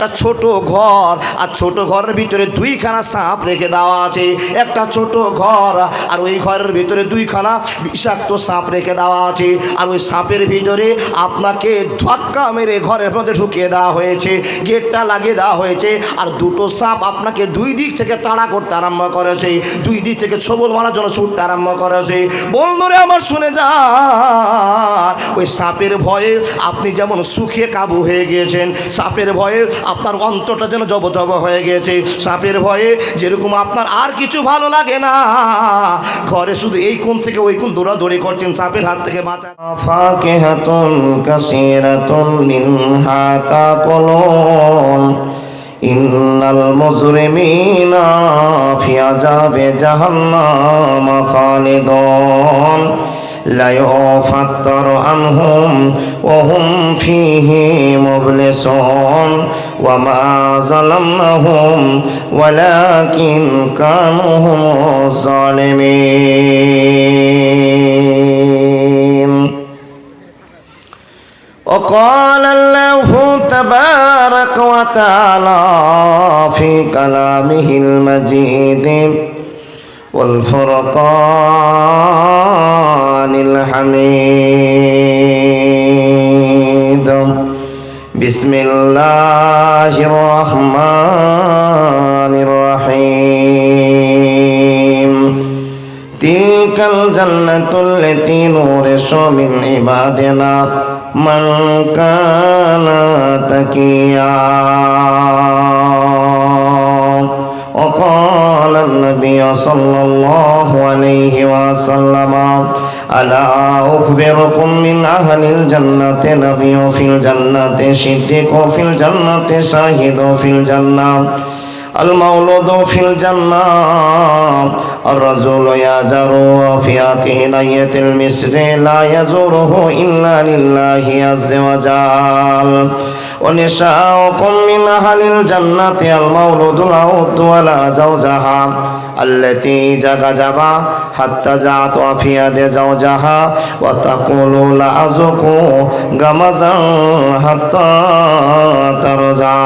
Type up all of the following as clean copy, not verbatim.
একটা ছোট ঘর, আর ছোট ঘরের ভিতরে দুইখানা সাপ রেখে দেওয়া আছে। একটা ছোট ঘর, আর ওই ঘরের ভিতরে দুইখানা বিষাক্ত সাপ রেখে দেওয়া আছে। আর ওই সাপের ভিতরে আপনাকে ধাক্কা মেরে ঘরের মধ্যে ঢুকিয়ে দেওয়া হয়েছে, গেটটা লাগিয়ে দেওয়া হয়েছে। আর দুটো সাপ আপনাকে দুই দিক থেকে তাড়া করতে আরম্ভ করেছে, দুই দিক থেকে ছোবল মারার জন্য ছুটতে আরম্ভ করেছে। বন্ধুরে আমার শুনে যা, ওই সাপের ভয়ে আপনি যেমন সুখে কাবু হয়ে গিয়েছেন, সাপের ভয়ে আপনার অন্তরটা যেন জবজব হয়ে গিয়েছে, সাপের ভয়ে যেরকম আপনার আর কিছু ভালো লাগে না, ঘরে শুধু এই কোণ থেকে ওই কোণ দৌড়াদৌড়ি করছেন সাপের হাত থেকে বাঁচা। ফাকিহাতুন কাসীরাতুন মিনহা তাকুলুন ইন্নাল মুজরিমিনা ফি আযাবি জাহান্নাম খালিদুন লা ইউফাত্তারু আনহুম ওয়া হুম ফীহি মুবলিসুন ওয়া মা যালামনাহুম ওয়ালাকিন কানু হুমুজ জালিমিন। وقال الله تبارك وتعالى في كلامه المجيد والفرقان الحميد بسم الله الرحمن الرحيم تلك الجنة التي نورث من عبادنا من كان تقيا وقال النبي صلى الله عليه وسلم ألا أخبركم من أهل الجنة نبي في الجنة صديق في الجنة شاهد في الجنة المولود في الجنة الرجل يزور في أكينية المصر لا يزوره إلا لله عز وجل ونساؤكم من أهل الجنة المولود العود ولا زوجها التي جغجبا حتى جاءت في يد زوجها وتقول لا أذوق غمزا حتى ترجع।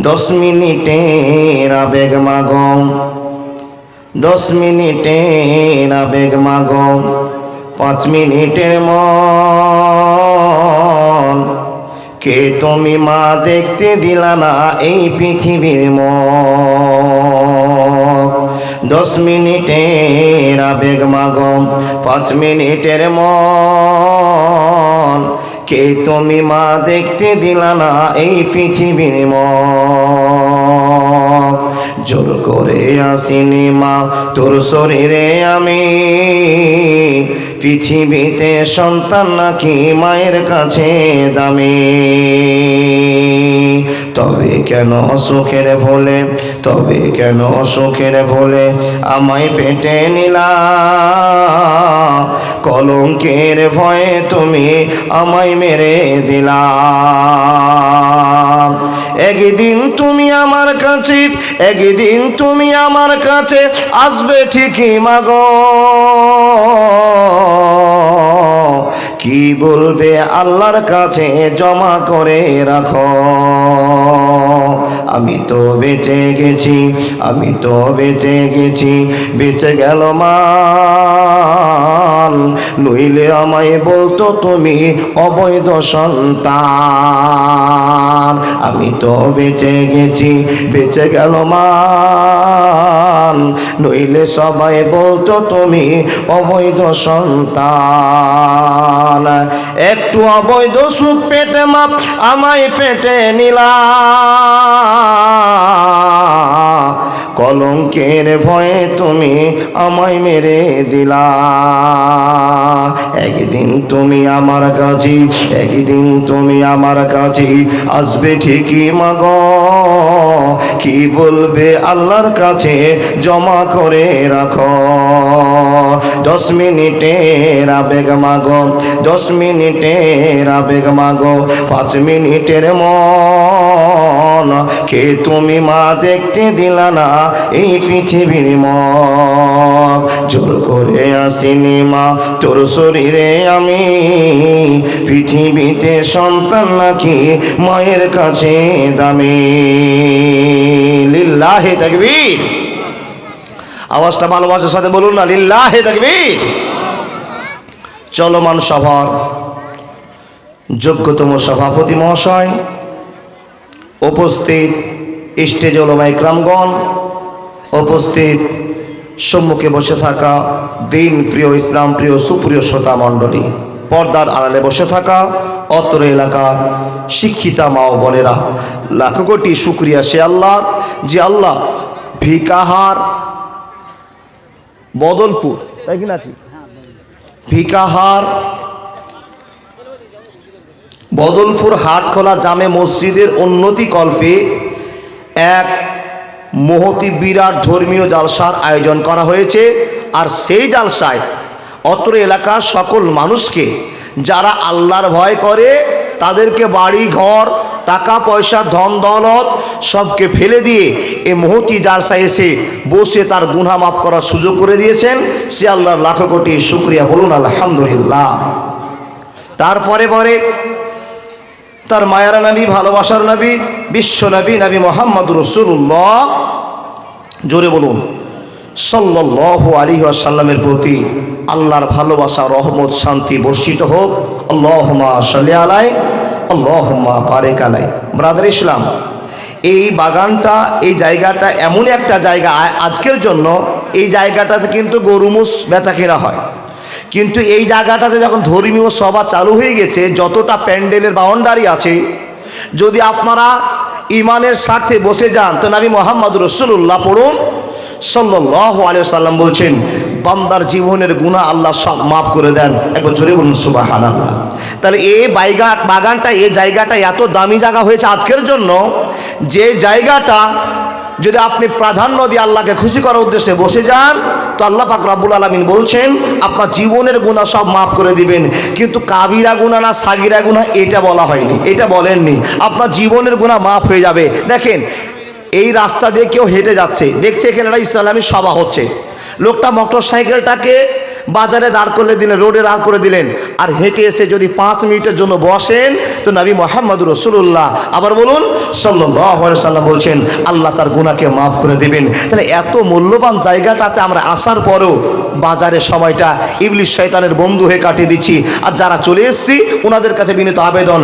10 মিনিটের আবেগ মাগো, 10 মিনিটের আবেগ মাগো, 5 মিনিটের মন কে তুমি মা দেখতে দিলা না এই পৃথিবীর মুখ। 10 মিনিটের আবেগ মাগো, 5 মিনিটের মন কে তুমি মা দেখতে দিলা না এই পৃথিবীর মুখ। জোর করে আসিনি মা তোর শরীরে আমি, পৃথিবীতে সন্তান নাকি মায়ের কাছে দামি। তবে কেন সুখের ভোলে, তবে কেন সুখের ভোলে আমায় পেটে নিলা, কলঙ্কের ভয়ে তুমি আমায় মেরে দিলা। একদিন তুমি আমার কাছে, একদিন তুমি আমার কাছে আসবে ঠিকই মাগো, কি বলবে আল্লাহর কাছে জমা করে রাখো। আমি তো বেঁচে গেছি, আমি তো বেঁচে গেছি, বেঁচে গেল মান, নইলে আমায় বলতো তুমি অবৈধ সন্তান। আমি তো বেঁচে গেছি, বেঁচে গেল মান, নইলে সবাই বলতো তুমি অবৈধ সন্তান। একটু অবৈধ সুখ পেটে মাপ আমায় পেটে নিলা, কলঙ্কের ভয়ে তুমি আমায় মেরে দিলা। একদিন তুমি আমার কাছে, একদিন তুমি আমার কাছে আসবে ঠিকই মাগো, কি বলবে আল্লাহর কাছে জমা করে রাখো। 10 মিনিটের আবেগ মাগো, 10 মিনিটের আবেগ মাগো, 5 মিনিটের মন কে তুমি মা দেখতে দিলা না এই পৃথিবীর মুখ। জোর করে আসিনি মা তোর শরীরে আমি, পৃথিবীতে সন্তান নাকি মায়ের কাছে দামি। লিল্লাহে তাকবীর। আওয়াজটা ভালোবাসার সাথে বলুন না, লিল্লাহে তাকবীর। চলমান সভার যোগ্যতম সভাপতি মহাশয়, উপস্থিত স্টেজ ওলামা ইকরামগণ, উপস্থিত সম্মুখে বসে থাকা দিন প্রিয় ইসলাম প্রিয় সুপ্রিয় শ্রোতা মণ্ডলী, পর্দার আড়ালে বসে থাকা অত্র এলাকার শিক্ষিতা মা ও বোনেরা, লাখো কোটি শুকরিয়া সে আল্লাহর যে আল্লাহ ভিকাহার বদলপুর, তাই কি নাকি, ভিকাহার বদলপুর হাটখোলা জামে মসজিদের উন্নতি কল্পে এক মহতি বিরাট ধর্মীয় জালসার আয়োজন করা হয়েছে। আর সেই জালসায় অত্র এলাকার সকল মানুষকে, যারা আল্লাহর ভয় করে, তাদেরকে বাড়ি ঘর টাকা পয়সা ধন দৌলত সবকে ফেলে দিয়ে এই মহতি জালসায় এসে বসে তার গুনাহ মাফ করার সুযোগ করে দিয়েছেন। সে আল্লাহর লাখো কোটি শুকরিয়া, বলুন আলহামদুলিল্লাহ। তারপরে পরে তার মায়ারা নবী, ভালোবাসার নবী, বিশ্ব নবী, নবী মুহাম্মদুর রাসূলুল্লাহ, জোরে বলুন সাল্লাল্লাহু আলাইহি ওয়াসাল্লামের প্রতি আল্লাহর ভালোবাসা, রহমত, শান্তি বর্ষিত হোক। আল্লাহুম্মা সাল্লি আলাইহি আল্লাহুম্মা বারিক আলাইহি। ব্রাদার ইসলাম, এই বাগানটা, এই জায়গাটা এমন একটা জায়গা, আজকের জন্য এই জায়গাটাতে কিন্তু গরু মোষ বেচা কেনা হয়, কিন্তু এই জায়গাটাতে যখন ধর্মীয় সভা চালু হয়ে গেছে, যতটা প্যান্ডেলের বাউন্ডারি আছে, যদি আপনারা ইমানের স্বার্থে বসে যান তো নবী মুহাম্মদুর রাসূলুল্লাহ পড়ুন সাল্লাল্লাহু আলাইহি ওয়াসাল্লাম বলছেন, বান্দার জীবনের গুনাহ আল্লাহ সব মাফ করে দেন। একবার জোরে বলুন সুবহানাল্লাহ। তাহলে এই বাগানটা, এই জায়গাটা এত দামি জায়গা হয়েছে আজকের জন্য, যে জায়গাটা যদি আপনি প্রাধান্য দিয়ে আল্লাহকে খুশি করার উদ্দেশ্যে বসে যান তো আল্লাহ পাক রব্বুল আলামিন বলছেন আপনার জীবনের গুনাহ সব মাফ করে দিবেন। কিন্তু কাবিরা গুনাহ না সাগিরা গুনাহ এটা বলা হয়নি, এটা বলেননি, আপনার জীবনের গুনাহ মাফ হয়ে যাবে। দেখেন, এই রাস্তা দিয়ে কেউ হেঁটে যাচ্ছে, দেখছে এখানে একটা ইসলামী সভা হচ্ছে, লোকটা মোটর সাইকেলটাকে বাজারে দাঁড় করে দিলেন, রোডে দাঁড় করে দিলেন, আর হেঁটে এসে যদি 5 মিনিটের জন্য বসেন তো নবী মুহাম্মদুর রাসূলুল্লাহ আবার বলুন সাল্লাল্লাহু আলাইহি ওয়াসাল্লাম বলছেন আল্লাহ তার গুনাহকে মাফ করে দেবেন। তাহলে এত মূল্যবান জায়গাটাতে আমরা আসার পরেও বাজারের সময়টা ইবলিশ শয়তানের বন্ধু হয়ে কাটিয়ে দিচ্ছি। আর যারা চলে এসেছি ওনাদের কাছে বিনীত আবেদন,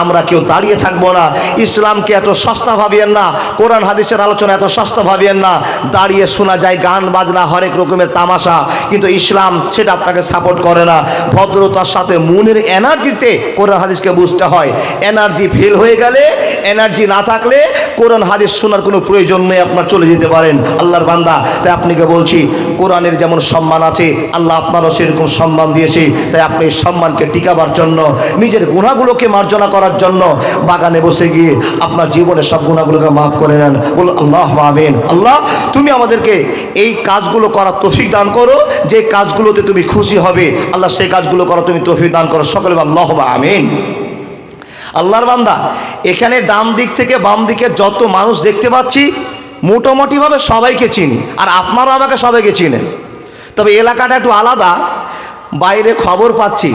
আমরা কেউ দাঁড়িয়ে থাকবো না। ইসলামকে এত সস্তা ভাবিয়েন না, কোরআন হাদিসের আলোচনা এত সস্তা ভাবিয়েন না। দাঁড়িয়ে শোনা যায় গান বাজনা, হরেক রকমের তামাশা, কিন্তু ইসলাম সেটা আপনাকে সাপোর্ট করে না। ভদ্রতার সাথে মনের এনার্জিতে কোরআন হাদিসকে বুঝতে হয়। এনার্জি ফেল হয়ে গেলে, এনার্জি না থাকলে কোরআন হাদিস শোনার কোনো প্রয়োজন নেই, আপনার চলে যেতে পারেন। আল্লাহর বান্দা, তাই আপনাকে বলছি, কোরআনের যেমন সম্মান আছে আল্লাহ আপনারও সেরকম সম্মান দিয়েছে। তাই আপনি এই সম্মানকে টিকাবার জন্য, নিজের গুনাহগুলোকে মার্জনা করার জন্য বাগানে বসে গিয়ে আপনার জীবনের সব গুনাহগুলোকে মাফ করে নেন। বলুন আল্লাহ আমিন। আল্লাহ, তুমি আমাদেরকে এই কাজগুলো করার তৌফিক দান করো, যে কাজগুলোতে তুমি খুশি হবে। আল্লাহ সেই কাজগুলো করার তুমি তৌফিক দান করো, সকলে আল্লাহ আমিন। আল্লাহর বান্দা, এখানে ডান দিক থেকে বাম দিকে যত মানুষ দেখতে পাচ্ছি মোটামুটিভাবে সবাইকে চিনি, আর আপনারাও আমাকে সবাইকে চিনেন। তবে এলাকাটা একটু আলাদা, বাইরে খবর পাচ্ছি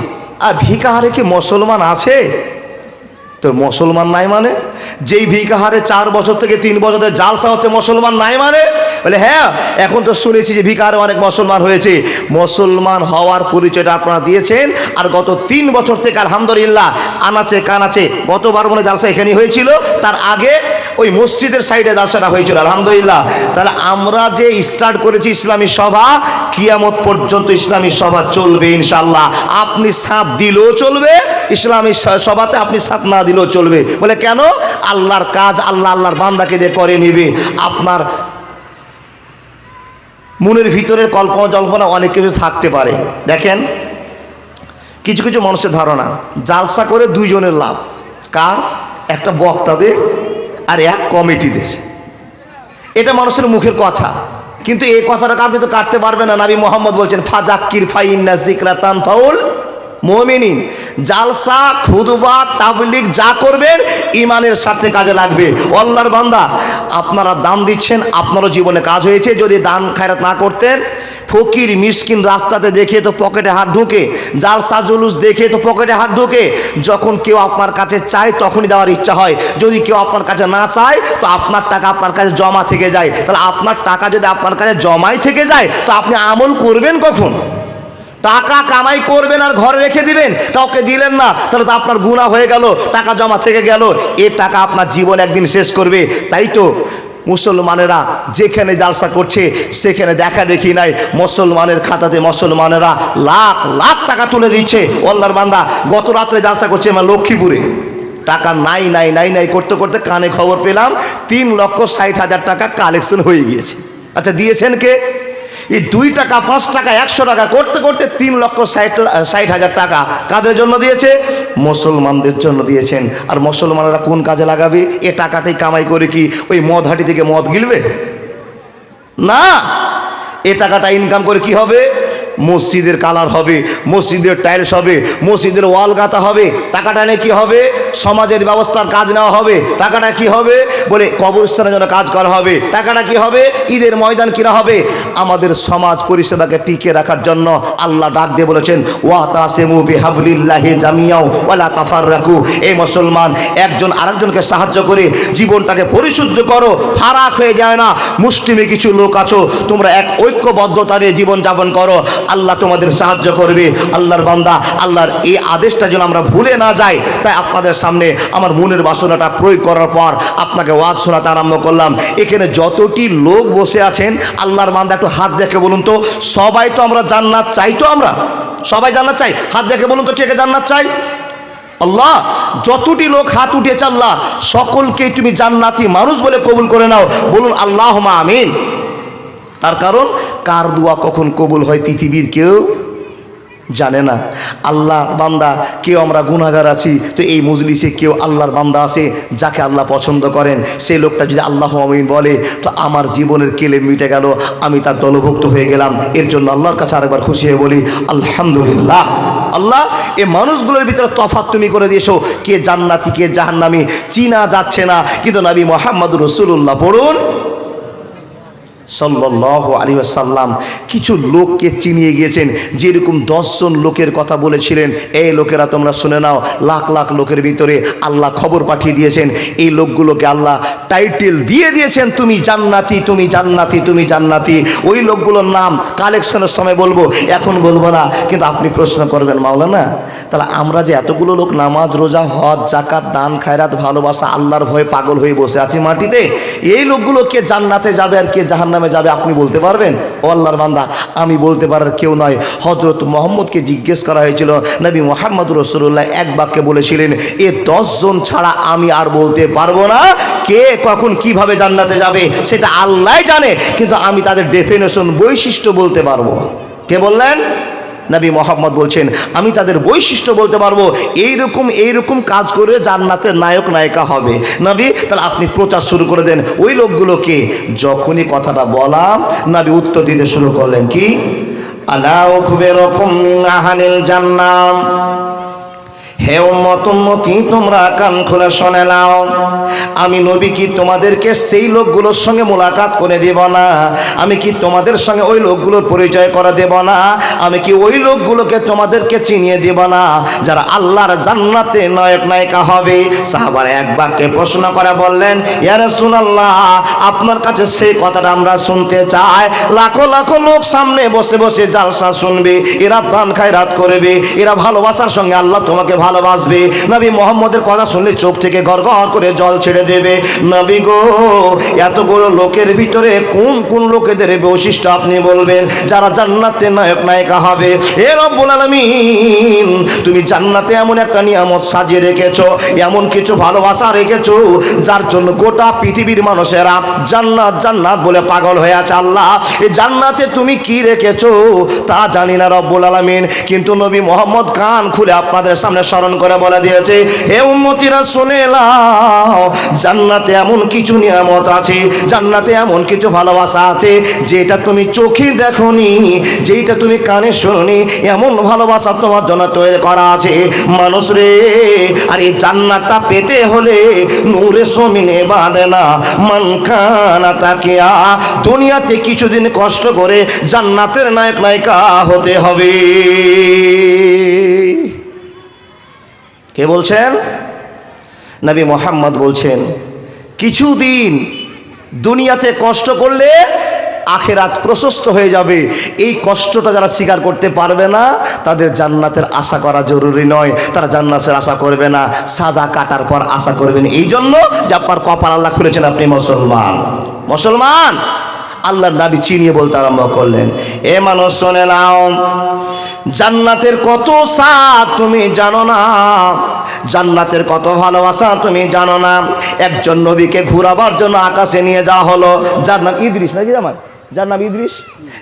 আর ভিকাহারে কি মুসলমান আছে? তো মুসলমান নাই মানে, যেই ভিকাহারে 4 বছর থেকে 3 বছরের জালসা হচ্ছে, মুসলমান নাই মানে? বলে হ্যাঁ, এখন তো শুনেছি যে ভিকাহারে অনেক মুসলমান হয়েছে। মুসলমান হওয়ার পরিচয়টা আপনারা দিয়েছেন, আর গত 3 বছর থেকে আলহামদুলিল্লাহ আনাচে কানাচে, গতবার মনে জালসা এখানেই হয়েছিল, তার আগে ওই মসজিদের সাইডে জালসাটা হয়েছিল আলহামদুলিল্লাহ। তাহলে আমরা যে স্টার্ট করেছি ইসলামী সভা, কিয়ামত পর্যন্ত ইসলামী সভা চলবে ইনশাআল্লাহ। আপনি সাথ দিলেও চলবে, ইসলামী সভাতে আপনি সাথ না দিলেও চলবে। বলে কেন? আল্লাহর কাজ আল্লাহর বান্দাকে দিয়ে করে নিবে। আপনার মনের ভিতরের কল্পনা জল্পনা অনেক কিছু থাকতে পারে। দেখেন, কিছু কিছু মানুষের ধারণা জালসা করে 2 জনের লাভ, কার? একটা বক্তাদের আর এক কমিটিদের। এটা মানুষের মুখের কথা, কিন্তু এই কথাটাকে আপনি তো কাটতে পারবেন না। নবী মুহাম্মদ বলছেন ফাজাক্কির ফাইন্নাস যিকরা তানফাউল মুমিনিন। জালসা, খুতবা, তাবলীগ যা করবেন ইমানের স্বার্থে কাজে লাগবে। আল্লাহর বান্দা, আপনারা দান দিচ্ছেন, আপনারও জীবনে কাজ হয়েছে। যদি দান খায়রাত না করতেন ফকির মিসকিন রাস্তাতে দেখে তো পকেটে হাত ঢোকে, জালসা জুলুস দেখে তো পকেটে হাত ঢোকে। যখন কেউ আপনার কাছে চায় তখনই দেওয়ার ইচ্ছা হয়, যদি কেউ আপনার কাছে না চায় তো আপনার টাকা আপনার কাছে জমা থেকে যায়। তাহলে আপনার টাকা যদি আপনার কাছে জমাই থেকে যায় তো আপনি আমল করবেন কখন? টাকা কামাই করবেন আর ঘরে রেখে দিবেন, কাউকে দিলেন না, তাহলে তো আপনার গুনাহ হয়ে গেল, টাকা জমা থেকে গেল। এ টাকা আপনার জীবন একদিন শেষ করবে। তাই তো মুসলমানেরা যেখানে জালসা করছে সেখানে দেখা দেখি নাই, মুসলমানের খাতাতে মুসলমানেরা লাখ লাখ টাকা তুলে দিচ্ছে। আল্লাহর বান্দা গত রাত্রে জালসা করছে আমার লক্ষ্মীপুরে, টাকা নাই নাই নাই নাই করতে করতে কানে খবর পেলাম 3,60,000 টাকা কালেকশন হয়ে গিয়েছে। আচ্ছা দিয়েছেন কে? এই 2 টাকা 5 টাকা 100 টাকা করতে করতে 3,60,000 টাকা কাদের জন্য দিয়েছে? মুসলমানদের জন্য দিয়েছেন। আর মুসলমানরা কোন কাজে লাগাবে? এ টাকাটাই কামাই করে কি ওই মদ হাটি থেকে মদ গিলবে? না, এ টাকাটা ইনকাম করে কি হবে? মসজিদের কালার হবে, মসজিদের টাইলস হবে, মসজিদের ওয়াল গাঁথা হবে। টাকাটা নিয়ে কি হবে? সমাজের ব্যবস্থার কাজ নেওয়া হবে। টাকাটা কি হবে? বলে কবরস্থানের জন্য কাজ করা হবে। টাকাটা কি হবে? ঈদের ময়দান কিনা হবে। আমাদের সমাজ পরিষেবাকে টিকে রাখার জন্য আল্লাহ ডাক দিয়ে বলেছেন ওয়াতাসিমু বিহাবলিল্লাহি জামিয়াও ওয়ালা তাফাররাকু। এই মুসলমান একজন আরেকজনকে সাহায্য করে জীবনটাকে পরিশুদ্ধ করো, ফারাক হয়ে যায় না। মুসলিমে কিছু লোক আছো, তোমরা এক ঐক্যবদ্ধতা নিয়ে জীবন যাপন করো, আল্লাহ তোমাদের সাহায্য করবে। আল্লাহর বান্দা, আল্লাহর এই আদেশটা যেন আমরা ভুলে না যাই। তাই আপনাদের সামনে আমার মনের বাসনাটা প্রয়োগ করার পর আপনাকে ওয়াজ শোনাতে আরম্ভ করলাম। এখানে যতটি লোক বসে আছেন আল্লাহর বান্দা একটু হাত দেখে বলুন তো, সবাই তো আমরা জান্নাত চাই? তো আমরা সবাই জান্নাত চাই? হাত দেখে বলুন তো কে কে জান্নাত চাই? আল্লাহ যতটি লোক হাত উঠিয়েছে আল্লাহ সকলকে তুমি জান্নাতি মানুষ বলে কবুল করে নাও। বলুন আল্লাহুম্মা আমিন। তার কারণ কার দোয়া কখন কবুল হয় পৃথিবীর কেউ জানে না। আল্লাহ বান্দা কেউ আমরা গুনাহগার আছি, তো এই মজলিসে কেউ আল্লাহর বান্দা আছে যাকে আল্লাহ পছন্দ করেন। সেই লোকটা যদি আল্লাহ আমিন বলে তো আমার জীবনের কেলে মিটে গেল, আমি তার দলভুক্ত হয়ে গেলাম। এর জন্য আল্লাহর কাছে আরেকবার খুশি হয়ে বলি আলহামদুলিল্লাহ। আল্লাহ এই মানুষগুলোর ভিতরে তফাৎ তুমি করে দিয়েছো, কে জান্নাতি কে জাহান্নামী চিনা যাচ্ছে না। কিন্তু নবী মুহাম্মদুর রাসূলুল্লাহ পড়ুন সাল্লাল্লাহু আলাইহি ওয়াসাল্লাম কিছু লোককে চিনিয়ে গিয়েছেন। যেরকম 10 জন লোকের কথা বলেছিলেন, এই লোকেরা তোমরা শুনে নাও, লাখ লাখ লোকের ভিতরে আল্লাহ খবর পাঠিয়ে দিয়েছেন। এই লোকগুলোকে আল্লাহ টাইটেল দিয়ে দিয়েছেন তুমি জান্নাতি, তুমি জান্নাতি, তুমি জান্নাতি। ওই লোকগুলোর নাম কালেকশনের সময় বলবো, এখন বলবো না। কিন্তু আপনি প্রশ্ন করবেন মাওলানা তাহলে আমরা যে এতগুলো লোক নামাজ রোজা হজ জাকাত দান খায়রাত ভালোবাসা আল্লাহর ভয়ে পাগল হয়ে বসে আছি মাটিতে, এই লোকগুলো কে জান্নাতে যাবে আর কে জাহান্নামে যাবে আপনি বলতে পারবেন? ও আল্লাহর বান্দা আমি বলতে পারার কেউ নয়। হযরত মুহাম্মদকে জিজ্ঞেস করা হয়েছিল, নবী মুহাম্মদুর রাসূলুল্লাহ এক বাক্যে বলেছিলেন এ 10 জন ছাড়া আমি আর বলতে পারবো না কে কখন কিভাবে জান্নাতে যাবে, সেটা আল্লাহই জানে। কিন্তু আমি তাদের ডেফিনেশন বৈশিষ্ট্য বলতে পারবো। কে বললেন? নবী মুহাম্মদ বলছেন আমি তাদের বৈশিষ্ট্য বলতে পারবো, এইরকম কাজ করে জান্নাতের নায়ক নায়িকা হবে। নবী তাহলে আপনি প্রচার শুরু করে দেন। ওই লোকগুলোকে যখনই কথাটা বললাম নবী উত্তর দিতে শুরু করলেন কি আলা উখবিরুকুম মিন আহলিল জান্নাহ, হে উম্মত উম্মতি তোমরা কান খুলে শুনে নাও, আমি নবী কি তোমাদেরকে সেই লোকগুলোর সঙ্গে মোলাকাত করে দেব না? আমি কি তোমাদের সঙ্গে ওই লোকগুলোর পরিচয় করে দেব না? আমি কি ওই লোকগুলোকে তোমাদেরকে চিনিয়ে দেব না যারা আল্লাহর জান্নাতে নায়ক নায়িকা হবে? সাহাবারা এক বাক্যে প্রশ্ন করে বললেন ইয়া রাসূলুল্লাহ আপনার কাছে সেই কথাটা আমরা শুনতে চাই। লাখো লাখো লোক সামনে বসে বসে জালসা শুনবে, এরা দান খায়রাত করবে, এরা ভালোবাসার সঙ্গে আল্লাহ তোমাকে ভালোবাসবে। নবী মুহাম্মদের কথা শুনলে চোখ থেকে গড়গড় করে জল ছেড়ে দেবে। নবী গো এতগুলো লোকের ভিতরে কোন কোন লোকেদের বৈশিষ্ট্য আপনি বলবেন যারা জান্নাতে নায়ক নায়িকা হবে? হে রব্বুল আলামিন তুমি জান্নাতে এমন একটা নিয়ামত সাজিয়ে রেখেছো, এমন কিছু ভালোবাসা রেখেছো যার জন্য গোটা পৃথিবীর মানুষেরা জান্নাত জান্নাত বলে পাগল হয়ে আছে। আল্লাহ এই জান্নাতে তুমি কি রেখেছো তা জানি না রব্বুল আলামিন, কিন্তু নবী মুহাম্মদ কান খুলে আপনাদের সামনে মৃত্যুবরণ করে বলে দিয়েছে, হে উম্মতিরা শুনে নাও, জান্নাতে এমন কিছু নিয়ামত আছে, জান্নাতে এমন কিছু ভালোবাসা আছে যেটা তুমি চোখে দেখোনি, যেটা তুমি কানে শোনি, এমন ভালোবাসা তোমার জন্য তৈরি করা আছে মানুষ রে। আর এই জান্নাতটা পেতে হলে নূরে জমিনে বাঁধে না, মানকানা তাকিয়া দুনিয়াতে কিছুদিন কষ্ট করে জান্নাতের নায়ক নায়িকা হতে হবে। কে বলছেন? নবী মুহাম্মদ বলছেন, কিছুদিন দুনিয়াতে কষ্ট করলে আখিরাত প্রশস্ত হয়ে যাবে। এই কষ্টটা যারা স্বীকার করতে পারবে না তাদের জান্নাতের আশা করা জরুরি নয়, তারা জান্নাতের আশা করবে না, সাজা কাটার পর আশা করবেন। এই জন্য যে আপনার কপাল আল্লাহ খুলেছেন, আপনি মুসলমান। মুসলমান আল্লাহর নবী চিনিয়ে বলতে আরম্ভ করলেন, এ মানুষ শোনে নাও, জান্নাতের কত স্বাদ তুমি জানো না, জান্নাতের কত ভালোবাসা তুমি জানো না। একজন নবীকে ঘুরাবার জন্য আকাশে নিয়ে যাওয়া হলো, যার নাম ইদ্রিস, নাকি আমার যার নাম ইদ্রিস।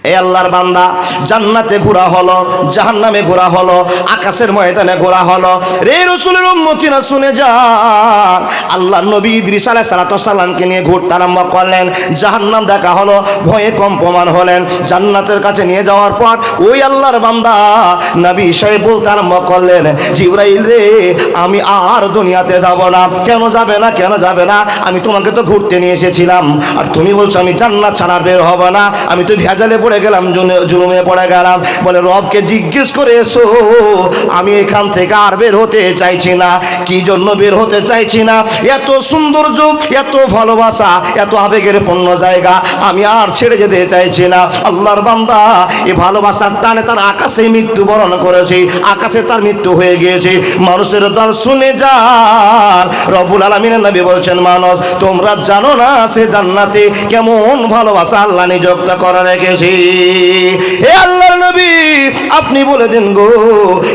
এই আল্লাহর বান্দা, জান্নাতে ঘোরা হলো, জাহান্নামে ঘোরা হলো, আকাশের ময়দানে ঘোরা হলো। রে রাসূলের উম্মতিরা শুনে যান, আল্লাহ নবী ইদ্রিস আলাইহিস সালাতু সালামকে নিয়ে ঘুরতে আরম্ভ করলেন। জাহান্নাম দেখা হলো, ভয়ে কম্পমান হলেন। জান্নাতের কাছে নিয়ে যাওয়ার পর ওই আল্লাহর বান্দা নবী সাহেব বলতে আরম্ভ করলেন, জিবরাইল রে, আমি আর দুনিয়াতে যাব না। কেন যাবে না? কেন যাবে না? আমি তোমাকে তো ঘুরতে নিয়ে এসেছিলাম, আর তুমি বলছো আমি জান্নাত ছাড়া বের হব না। আমি তো ভেজালে পড়ে গেলাম, জুলুমে পড়ে গেলাম। বলে রবকে জিজ্ঞেস করে এসো, আমি এখান থেকে আর বের হতে চাইছি না। কি জন্য বের হতে চাইছি না? এত সৌন্দর্য, এত ভালোবাসা, এত আবেগের পূর্ণ জায়গা আমি আর ছেড়ে যেতে চাইছি না। আল্লাহর বান্দা এই ভালোবাসার টানে তার আকাশে মৃত্যুবরণ করেছে, আকাশে তার মৃত্যু হয়ে গিয়েছে। মানুষের দল শুনে যান, রব্বুল আলামিনের নবী বলছেন, মানুষ তোমরা জানো না সে জান্নাতে কেমন ভালোবাসা আল্লাহ নিযুক্ত করে রেখেছে। হে আল্লাহর নবী, আপনি বলে দেন গো,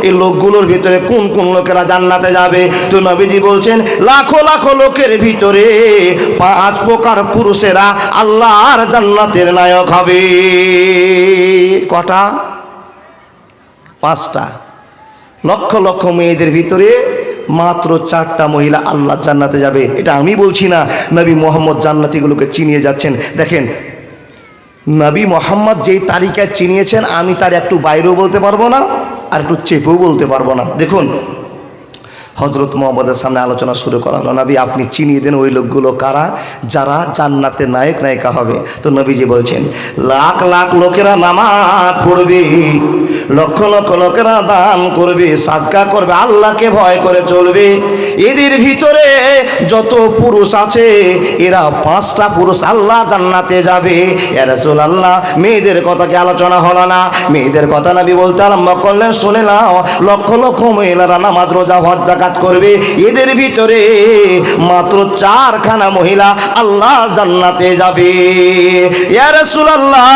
এই লোকগুলোর ভিতরে কোন কোন লোকেরা জান্নাতে যাবে? তো নবীজি বলছেন, লাখো লাখো লোকের ভিতরে 5 প্রকার পুরুষেরা আল্লাহর জান্নাতের নায়ক হবে। কটা? 5টা। লক্ষ লক্ষ মেয়েদের ভিতরে মাত্র 4টা মহিলা আল্লাহ জান্নাতে যাবে। এটা আমি বলছি না, নবী মুহাম্মদ জান্নাতীগুলোকে চিনিয়ে যাচ্ছেন। দেখেন, নবী মুহাম্মদ যেই তালিকায় চিনিয়েছেন, আমি তার একটু বাইরেও বলতে পারবো না, আর একটু চেপেও বলতে পারবো না। দেখুন, হযরত মুহাম্মদের সামনে আলোচনা শুরু করা হলো, নবী আপনি চিনিয়ে দেন ওই লোকগুলো কারা, যারা জান্নাতে নায়ক নায়িকা হবে। তো নবীজি বলছেন, লাখ লাখ লোকেরা নামাজ পড়বে, লক্ষ লক্ষ লোকেরা দান করবে, সাদকা করবে, আল্লাহকে ভয় করে চলবে। এদের ভিতরে যত পুরুষ আছে, এরা 5টা পুরুষ আল্লাহ জান্নাতে যাবে। ইয়া রাসূলুল্লাহ, মেয়েদের কথা কি আলোচনা হলো না? মেয়েদের কথা নবী বলতে আরম্ভ করলেন, শুনে নাও, লক্ষ লক্ষ মহিলারা নামাজ রোজা হজ যাকাত করবে, এদের ভিতরে মাত্র 4খানা মহিলা আল্লাহ জান্নাতে যাবে। ইয়া রাসূলুল্লাহ,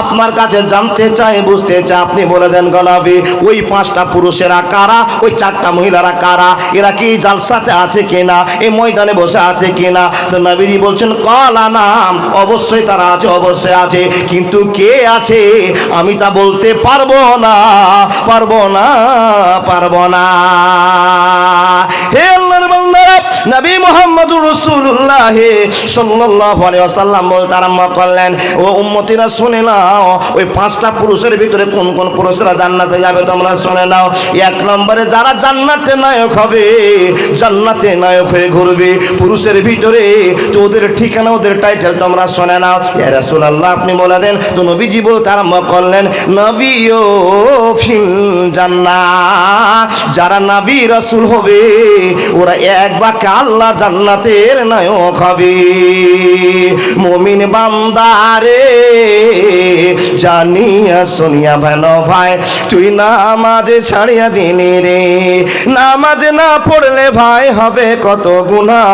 আপনার কাছে জানতে চাই, বুঝতে চাই, আপনি বলে দেন গো নবী, ওই 5টা পুরুষেরা কারা, ওই 4টা মহিলারা কারা? এরা কি জালসাতে আছে কিনা, এই ময়দানে বসে আছে কিনা? তো নবীজি বলছেন, কালা নাম, অবশ্যই তারা আছে, অবশ্যই আছে, কিন্তু কে আছে আমি তা বলতে পারবো না, পারবো না, পারবো না। হে আল্লাহর বান্দারা, নবী মুহাম্মদুর রাসূলুল্লাহ সাল্লাল্লাহু আলাইহি ওয়াসাল্লাম বলতে আরম্ভ করলেন, ও উম্মতিরা শুনে নাও, ওই 5টা পুরুষের ভিতরে কোন কোন পুরুষরা জান্নাতে যাবে তোমরা শুনে নাও। 1 নম্বরে যারা জান্নাতে নায়ক হবে, জান্নাতে নায়ক হয়ে ঘুরবে, পুরুষের ভিতরে তো ওদের ঠিকানা, ওদের টাইটেল তোমরা শুনে নাও। ইয়া রাসূলুল্লাহ, আপনি বলে দেন। তো নবীজি বলতে আরম্ভ করলেন, নবিয়্যু ফিল জান্নাহ, যারা নবী রাসূল হবে ওরা এক বাক্যে আল্লাহ জান্নাতের নায়ক হবে। মুমিন বান্দারে জানিয়া শুনিয়া ভালো ভাই, তুই নামাজ ছাড়িয়া দিলি রে, নামাজ না পড়লে ভাই হবে কত গুনাহ,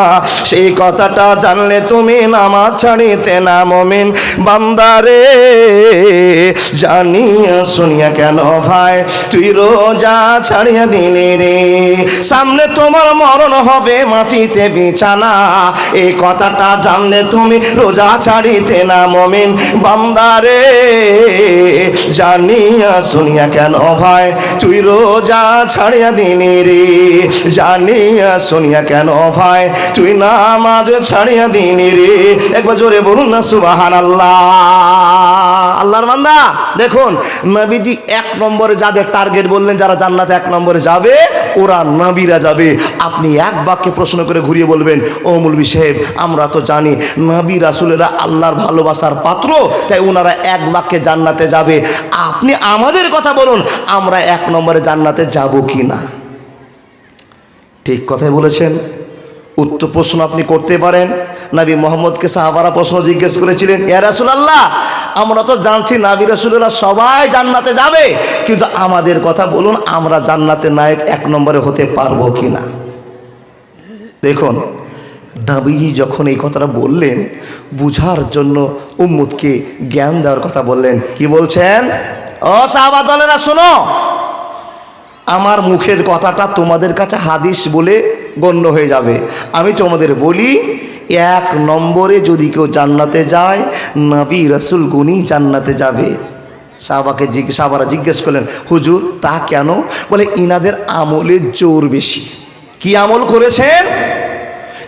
সেই কথাটা জানলে তুমি নামাজ ছাড়িতে না। মুমিন বান্দারে জানিয়া শুনিয়া কেন ভাই তুই রোজা ছাড়িয়া দিলি রে, সামনে তোমার মরণ হবে, পাতিতে বিছানা, এই কথাটা জানলে তুমি রোজা ছাড়িতে না মুমিন বান্দারে। জানিয়া শুনিয়া কেন ভাই তুই রোজা ছাড়িয়া দিনি রে, জানিয়া শুনিয়া কেন ভাই তুই নামাজ ছাড়িয়া দিনি রে। একবার জোরে বলুন না সুবহানাল্লাহ। আল্লাহর বান্দা দেখুন, নবীজি এক নম্বরে যাদের টার্গেট বললেন, যারা জান্নাতে এক নম্বরে যাবে ওরা নবীরা যাবে। আপনি এক বাক্যে প্রশ্ন করে ঘুরিয়ে বলবেন, ও মৌলভী সাহেব আমরা তো জানি নবী রাসূলেরা আল্লাহর ভালোবাসার পাত্র, তাই ওনারা এক বাক্যে জান্নাতে যাবে। আপনি আমাদের কথা বলুন, আমরা এক নম্বরে জান্নাতে যাব কি না? ঠিক কথাই বলেছেন। উত্তর প্রশ্ন আপনি করতে পারেন। নবী মুহাম্মদকে সাহাবারা প্রশ্ন জিজ্ঞেস করেছিলেন, ইয়া রাসূলুল্লাহ আমরা তো জানছি নবী রাসূলেরা সবাই জান্নাতে যাবে, কিন্তু আমাদের কথা বলুন আমরা জান্নাতে নায়ক এক নম্বরে হতে পারবো কি না? দেখুন নবীজি যখন এই কথাটা বললেন, বুঝার জন্য উম্মতকে জ্ঞান দেওয়ার কথা বললেন। কি বলছেন? ও সাহাবা দলেরা শোনো, আমার মুখের কথাটা তোমাদের কাছে হাদিস বলে গণ্য হয়ে যাবে। আমি তোমাদের বলি, এক নম্বরে যদি কেউ জান্নাতে যায় নবী রাসূল গুণই জান্নাতে যাবে। সাহাবারা জিজ্ঞেস করলেন, হুজুর তা কেন? বলে ইনাদের আমলের জোর বেশি। কি আমল করেছেন?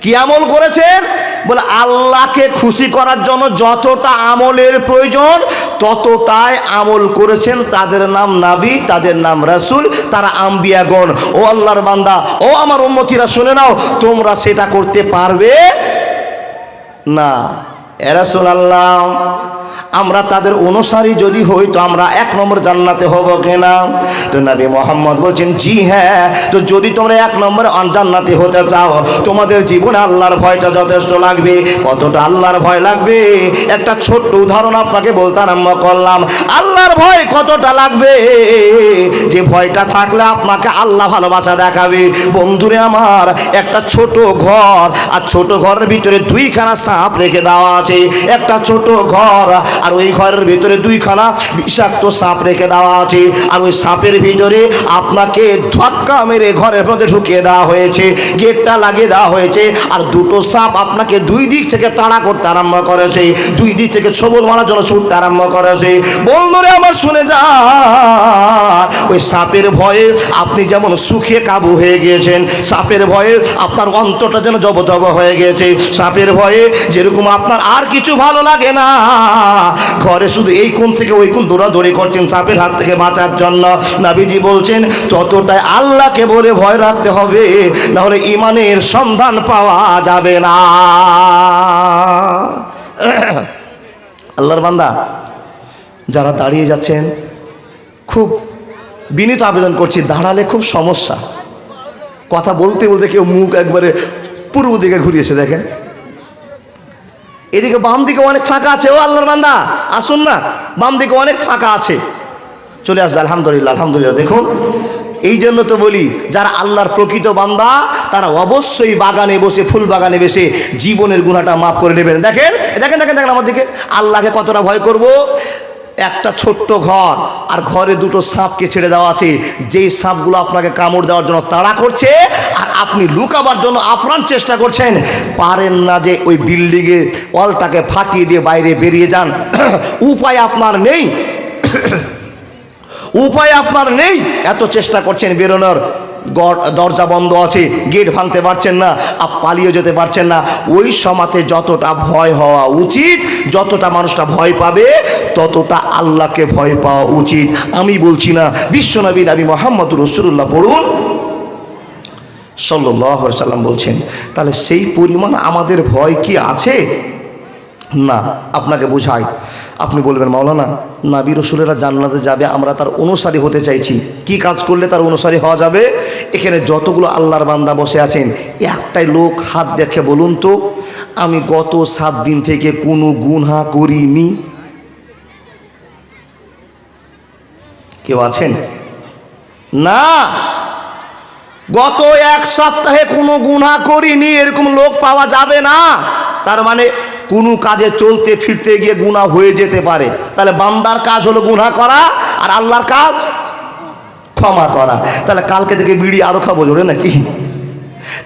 কি আমল করেছেন? বলে আল্লাহকে খুশি করার জন্য যতটা আমলের প্রয়োজন ততটাই আমল করেছেন। তাদের নাম নবী, তাদের নাম রাসূল, তারা আম্বিয়াগণ। ও আল্লাহর বান্দা, ও আমার উম্মতিরা শুনে নাও, তোমরা সেটা করতে পারবে না। এ রাসূলুল্লাহ আমরা তাদের অনুসারী যদি হই তো আমরা এক নম্বর জান্নাতে হব কিনা? তো নবী মুহাম্মদ বলছেন, জি হ্যাঁ। তো যদি তোমরা এক নম্বর জান্নাতে হতে চাও, তোমাদের জীবনে আল্লাহর ভয়টা যথেষ্ট লাগবে। কতটা আল্লাহর ভয় লাগবে? একটা ছোট্ট উদাহরণ আপনাকে বলতে আরম্ভ করলাম। আল্লাহর ভয় কতটা লাগবে? যে ভয়টা থাকলে আপনাকে আল্লাহ ভালোবাসা দেখাবে। বন্ধুরে আমার, একটা ছোট ঘর, আর ছোট ঘরের ভিতরে দুইখানা সাপ রেখে দেওয়া আছে। একটা ছোট ঘর, আর ওই ঘরের ভিতরে দুইখানা বিষাক্ত সাপ রেখে দেওয়া আছে। আর ওই সাপের ভিতরে আপনাকে ধাক্কা মেরে ঘরের মধ্যে ঢুকিয়ে দেওয়া হয়েছে, গেটটা লাগিয়ে দেওয়া হয়েছে। আর দুটো সাপ আপনাকে দুই দিক থেকে তাড়া করতে আরম্ভ করেছে, দুই দিক থেকে ছবল মারার জন্য ছুটতে আরম্ভ করেছে। বন্ধুরে আমার শুনে যা, ওই সাপের ভয়ে আপনি যেমন সুখে কাবু হয়ে গিয়েছেন, সাপের ভয়ে আপনার অন্তরটা যেন জবজব হয়ে গিয়েছে, সাপের ভয়ে যেরকম আপনার আর কিছু ভালো লাগে না, ঘরে শুধু এই কোণ থেকে ওই কোণ দৌড়াদৌড়ি করছেন সাপের হাত থেকে বাঁচার জন্য। নবীজি বলছেন ততটাই আল্লাহকে বলে ভয় রাখতে হবে, না হলে ঈমানের সন্ধান পাওয়া যাবে না। আল্লাহর বান্দা যারা দাঁড়িয়ে যাচ্ছেন, খুব বিনীত আবেদন করছি, দাঁড়ালে খুব সমস্যা। কথা বলতে বলতে কেউ মুখ একবারে পূর্ব দিকে ঘুরিয়েছে, দেখেন এদিকে বাম দিকে অনেক ফাঁকা আছে। ও আল্লাহর বান্দা আসুন না, বাম দিকে অনেক ফাঁকা আছে, চলে আসবে। আলহামদুলিল্লাহ, আলহামদুলিল্লাহ। দেখুন এই জন্য তো বলি, যারা আল্লাহর প্রকৃত বান্দা তারা অবশ্যই বাগানে বসে, ফুল বাগানে বসে জীবনের গুনাহটা মাফ করে নেবেন। দেখেন দেখেন দেখেন দেখেন আমার দিকে, আল্লাহকে কতটা ভয় করব। একটা ছোট্ট ঘর, আর ঘরে দুটো সাপকে ছেড়ে দেওয়া আছে। যেই সাপগুলো আপনাকে কামড় দেওয়ার জন্য তাড়া করছে, আর আপনি লুকাবার জন্য আপ্রাণ চেষ্টা করছেন, পারেন না যে ওই বিল্ডিংয়ের ওয়ালটাকে ফাটিয়ে দিয়ে বাইরে বেরিয়ে যান। উপায় আপনার নেই, উপায় আপনার নেই। এত চেষ্টা করছেন বেরোনোর, দরজা বন্ধ আছে, গেট ভাঙতে পারছেন না, পালিয়ে যেতে পারছেন না। ওই সময়তে যতটা ভয় হওয়া উচিত, যতটা মানুষটা ভয় পাবে, ততটা আল্লাহকে ভয় পাওয়া উচিত। আমি বলছি না, বিশ্বনবী নবী মুহাম্মদ রাসূলুল্লাহ পড়ুন সাল্লাল্লাহু আলাইহি সাল্লাম বলছেন। তাহলে সেই পরিমাণ আমাদের ভয় কি আছে? না। আপনাকে বোঝাই, আপনি বলবেন মাওলানা নবী রাসূলেরা জান্নাতে যাবে, আমরা তার অনুসারী হতে চাইছি, কি কাজ করলে তার অনুসারী হওয়া যাবে? এখানে যতগুলো আল্লাহর বান্দা বসে আছেন, একটাই লোক হাত দেখে বলুন তো, আমি গত 7 দিন থেকে কোনো গুনাহ করিনি। কেউ আছেন? না। গত 1 সপ্তাহে কোনো গুনাহ করিনি এরকম লোক পাওয়া যাবে না। তার মানে কোনো কাজে চলতে ফিরতে গিয়ে গুনাহ হয়ে যেতে পারে। তাহলে বান্দার কাজ হলো গুনাহ করা, আর আল্লাহর কাজ ক্ষমা করা। তাহলে কালকে থেকে বিড়ি আরো খাবো জোরে নাকি?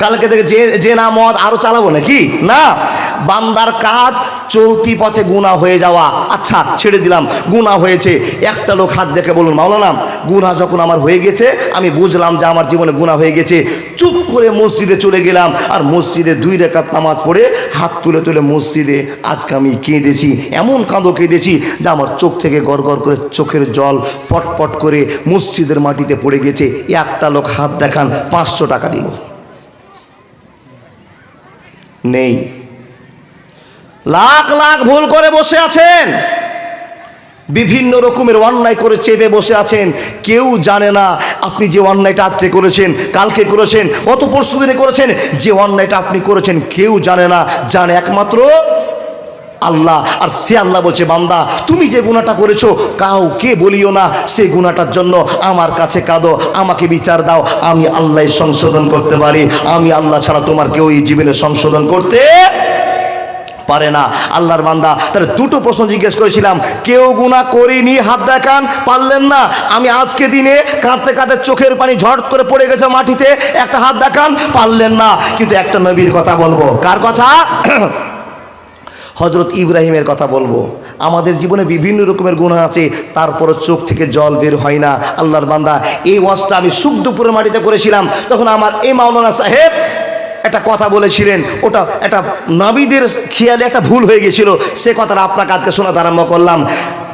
কালকে থেকে যে না মদ আরো চালাবো নাকি? না, বান্দার কাজ চলতি পথে গুনাহ হয়ে যাওয়া। আচ্ছা ছেড়ে দিলাম, গুনাহ হয়েছে, একটা লোক হাত দেখে বলুন মাওলানা গুনাহ যখন আমার হয়ে গেছে, আমি বুঝলাম যে আমার জীবনে গুনাহ হয়ে গেছে, চুপ করে মসজিদে চলে গেলাম, আর মসজিদে 2 রাকাত নামাজ পড়ে হাত তুলে তুলে মসজিদে আজকে আমি কেঁদেছি, এমন কাঁদো কেঁদেছি যে আমার চোখ থেকে গড় গড় করে চোখের জল পটপট করে মসজিদের মাটিতে পড়ে গেছে। একটা লোক হাত দেখান, 500 টাকা দিব। নেই। লাখ লাখ ভুল করে বসে আছেন, বিভিন্ন রকমের অন্যায় করে চেপে বসে আছেন, কেউ জানে না আপনি যে অন্যায়টা আজকে করেছেন, কালকে করেছেন, গত পরশু দিনে করেছেন, যে অন্যায়টা আপনি করেছেন কেউ জানে না, জানে একমাত্র আল্লাহ। আর সে আল্লাহ বলছে বান্দা তুমি যে গুনাহটা করেছো কাউকে বলিও না, সেই গুনাহটার জন্য আমার কাছে কাঁদো, আমাকে বিচার দাও, আমি আল্লাহ সংশোধন করতে পারি, আমি আল্লাহ ছাড়া তোমার কেউ এই জীবনে সংশোধন করতে পারে না। আল্লাহর বান্দা তার 2টো প্রশ্ন জিজ্ঞেস করেছিলাম, কেউ গুনাহ করেনি হাত দেখান, পারলেন না। আমি আজকে দিনে কাঁদতে কাঁদতে চোখের পানি ঝড় করে পড়ে গেছে মাটিতে, একটা হাত দেখান, পারলেন না। কিন্তু একটা নবীর কথা বলবো। কার কথা? হজরত ইব্রাহিমের কথা বলবো। আমাদের জীবনে বিভিন্ন রকমের গুনাহ আছে, তারপরও চোখ থেকে জল বের হয় না। আল্লাহর বান্দা এই ওয়াজটা আমি সুখ দুপুরের মাটিতে করেছিলাম, তখন আমার এই মাওলানা সাহেব একটা কথা বলেছিলেন, ওটা একটা নবীদের খেয়ালে একটা ভুল হয়ে গেছিল, সে কথাটা আপনাকে আজকে শোনাতে আরম্ভ করলাম।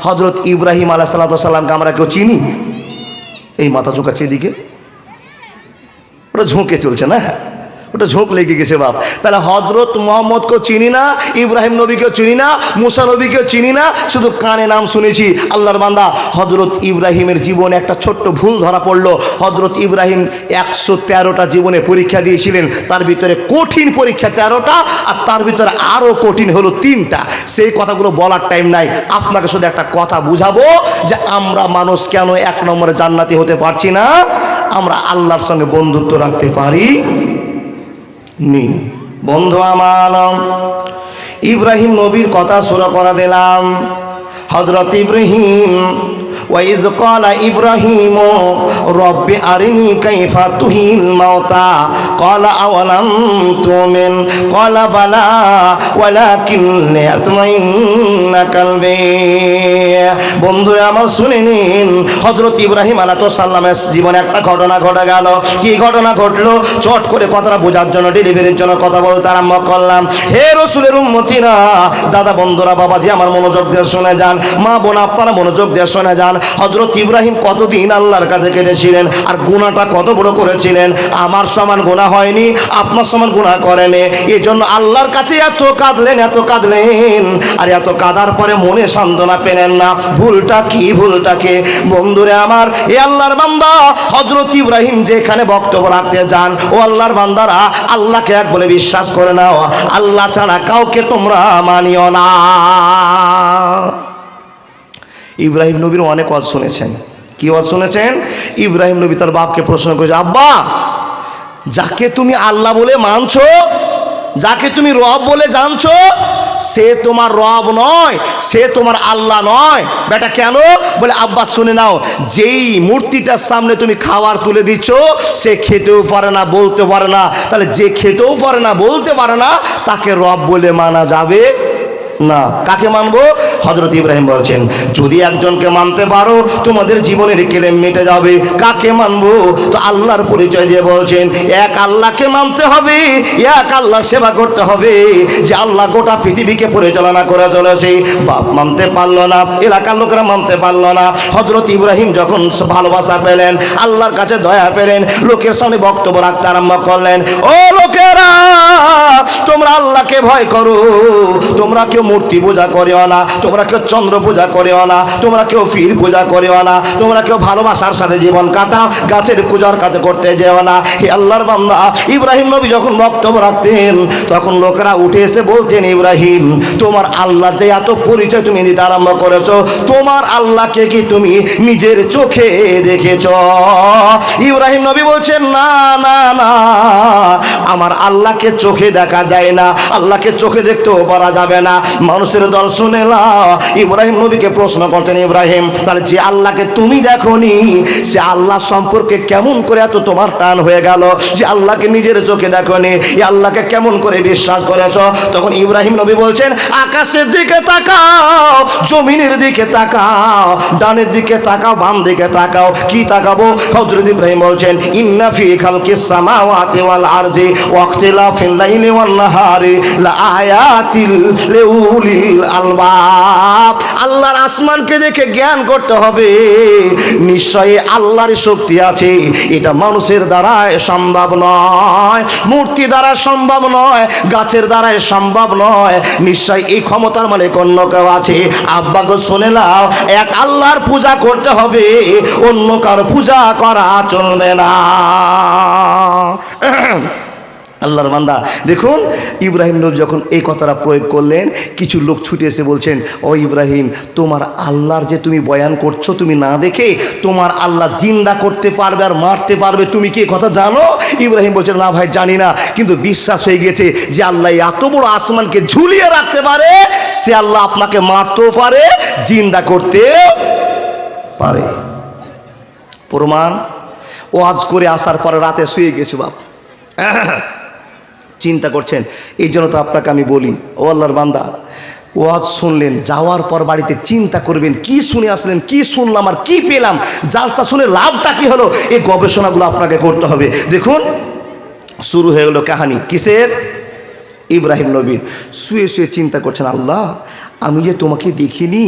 হজরত ইব্রাহিম আলাইহিস সালামকে আমরা কেউ চিনি? এই মাথা ঝোঁকাচ্ছে এদিকে, ওটা ঝোঁকে চলছে না, ওটা ঝোঁক লেগে গেছে বাপ। তাহলে হজরত মোহাম্মদকেও চিনি না, ইব্রাহিম নবীকেও চিনি না, মুসা নবীকেও চিনি না, শুধু কানে নাম শুনেছি। আল্লাহর বান্দা হজরত ইব্রাহিমের জীবনে একটা ছোট্ট ভুল ধরা পড়লো। হজরত ইব্রাহিম 113টা জীবনে পরীক্ষা দিয়েছিলেন, তার ভিতরে কঠিন পরীক্ষা 13টা, আর তার ভিতরে আরও কঠিন হলো 3টা। সেই কথাগুলো বলার টাইম নাই, আপনাকে শুধু একটা কথা বুঝাবো যে আমরা মানুষ কেন 1 নম্বরে জান্নাতি হতে পারছি না, আমরা আল্লাহর সঙ্গে বন্ধুত্ব রাখতে পারি নি। বন্ধু আমার, ইব্রাহিম নবীর কথা শুরু করে দিলাম। হযরত ইব্রাহিম ওয়াইজ ক্বালা ইব্রাহিম রব্বি আরিনি কাইফা তুহিল মাউতা ক্বালা আওয়ালাম তুমিন ক্বালা বালা ওয়ালাকিন লিয়াতমাইন্না কলবি। বন্ধু আমার শুনে নিন, হযরত ইব্রাহিম আলাইহিস সালামের জীবনে একটা ঘটনা ঘটে গেল। কি ঘটনা ঘটলো চট করে কথাটা বোঝার জন্য ডেলিভারির জন্য কথা বলতে আরম্ভ করলাম। হে রাসূলের উম্মতিরা, দাদা বন্ধুরা, বাবাজি আমার মনোযোগ দিয়ে শুনে যান, মা বোন আপনারা মনোযোগ দিয়ে শুনে যান। হযরত ইব্রাহিম কতদিন আল্লাহর কাছে কেটেছিলেন, আর গুনাহটা কত বড় করেছিলেন। আমার সমান গুনাহ হয়নি, আপনার সমান গুনাহ করেনি, এই জন্য আল্লাহর কাছে এত কাঁদলেন, এত কাঁদলেন, আর এত কাঁদার পরে মনে সান্ত্বনা পেলেন না। ভুলটা কি, ভুলটা কে? বন্ধুরে আমার, এ আল্লাহর বান্দা হযরত ইব্রাহিম যেখানে বক্তব্য রাখতে যান, ও আল্লাহর বান্দারা আল্লাহকে এক বলে বিশ্বাস করে নাও, আল্লাহ ছাড়া কাউকে তোমরা মানিও না। ইব্রাহিম নবীর অনেক ওয়াজ শুনেছেন। কি ওয়াজ শুনেছেন? ইব্রাহিম নবী তার বাপকে প্রশ্ন করেছে, আব্বা যাকে তুমি আল্লাহ বলে মানছো, যাকে তুমি রব বলে জানছো, সে তোমার রব নয়, সে তোমার আল্লাহ নয়। বেটা কেন? বলে আব্বা শুনে নাও, যেই মূর্তিটার সামনে তুমি খাবার তুলে দিচ্ছ সে খেতেও পারে না, বলতে পারে না, তাহলে যে খেতেও পারে না, বলতে পারে না, তাকে রব বলে মানা যাবে না। কাকে মানবো? হযরত ইব্রাহিম বলছেন, যদি একজনকে মানতে পারো তোমাদের জীবনের কেলেম মিটে যাবে। কাকে মানবো? তো আল্লাহর পরিচয় দিয়ে বলছেন, এক আল্লাহকে মানতে হবে, এক আল্লাহ সেবা করতে হবে, যে আল্লাহ গোটা পৃথিবীকে পরিচালনা করে চলেছে। বাপ মানতে পারলো না, এলাকার লোকেরা মানতে পারলো না। হযরত ইব্রাহিম যখন ভালোবাসা পেলেন, আল্লাহর কাছে দয়া পেলেন, লোকের সামনে বক্তব্য রাখতে আরম্ভ করলেন, ও লোকেরা তোমরা আল্লাহকে ভয় করো, তোমরা কেউ মূর্তি পূজা করিও না, তোমরা কেউ চন্দ্র পূজা করিও না, তোমরা কেউ পীর পূজা করিও না, তোমরা কেউ ভালোবাসার সাথে জীবন কাটাও, গাছের পূজার কাছে করতে যেও না। হে আল্লাহর বান্দা, ইব্রাহিম নবী যখন বক্তব্য রাখতেন তখন লোকেরা উঠে এসে বলতেন, ইব্রাহিম তোমার আল্লাহর যে এত পরিচয় তুমি দিতে আরম্ভ করেছো, তোমার আল্লাহকে কি তুমি নিজের চোখে দেখেছ? ইব্রাহিম নবী বলছেন, না না না, আমার আল্লাহকে চোখে দেখা যায় না, আল্লাহকে চোখে দেখতেও পারা যাবে না। মানুষের দল শুনে না ইব্রাহিম নবীকে প্রশ্ন করতেন, ইব্রাহিম তাহলে যে আল্লাহকে তুমি দেখোনি সে আল্লাহ সম্পর্কে কেমন করে এত তোমার টান হয়ে গেল? যে আল্লাহকে নিজের চোখে দেখোনি এই আল্লাহকে কেমন করে বিশ্বাস করেছ? তখন ইব্রাহিম নবী বলছেন, আকাশের দিকে তাকাও, জমিনের দিকে তাকাও, ডানের দিকে তাকাও, বাম দিকে তাকাও। কি তাকাবো? হযরত ইব্রাহিম বলছেন, ইন্না ফি খালকিস সামাওয়াতি ওয়াল আরজি ওয়াখতিলাফিল লাইলি ওয়ান নাহারি লাআয়াতিল লিউলিল আলবাব। আল্লাহর আসমানকে দেখে জ্ঞান করতে হবে, নিশ্চয়ই আল্লাহর শক্তি আছে, এটা মানুষের দ্বারাই সম্ভব নয়, মূর্তি দ্বারা সম্ভব নয়, গাছের দ্বারাই সম্ভব নয়, নিশ্চয় এই ক্ষমতার মালিক অন্য কেউ আছে। আব্বা গো শুনে নাও, এক আল্লাহর পূজা করতে হবে, অন্য কার পূজা করা চলবে না। আল্লাহর বান্দা দেখুন, ইব্রাহিম নবী যখন এই কথাটা প্রয়োগ করলেন, কিছু লোক ছুটে এসে বলছেন, ও ইব্রাহিম তোমার আল্লাহর যে তুমি বয়ান করছো, তুমি না দেখে তোমার আল্লাহ জিন্দা করতে পারবে আর মারতে পারবে, তুমি কি কথা জানো? ইব্রাহিম বলছেন, না ভাই জানি না, কিন্তু বিশ্বাস হয়ে গেছে যে আল্লাহ এত বড় আসমানকে ঝুলিয়ে রাখতে পারে, সে আল্লাহ আপনাকে মারতেও পারে, জিন্দা করতেও পারে। প্রমাণ, ওয়াজ করে আসার পরে রাতে শুয়ে গেছে বাপ, চিন্তা করছেন। এই জন্য তো আপনাকে আমি বলি, ও আল্লাহর বান্দা, ওয়াজ শুনলেন, যাওয়ার পর বাড়িতে চিন্তা করবেন, কি শুনে আসলেন, কি শুনলাম আর কি পেলাম, জালসা শুনে লাভটা কি হলো, এই গবেষণাগুলো আপনাকে করতে হবে। দেখুন, শুরু হয়ে গেল কাহিনী কিসের? ইব্রাহিম নবীর। শুয়ে শুয়ে চিন্তা করছেন, আল্লাহ আমি যে তোমাকে দেখিনি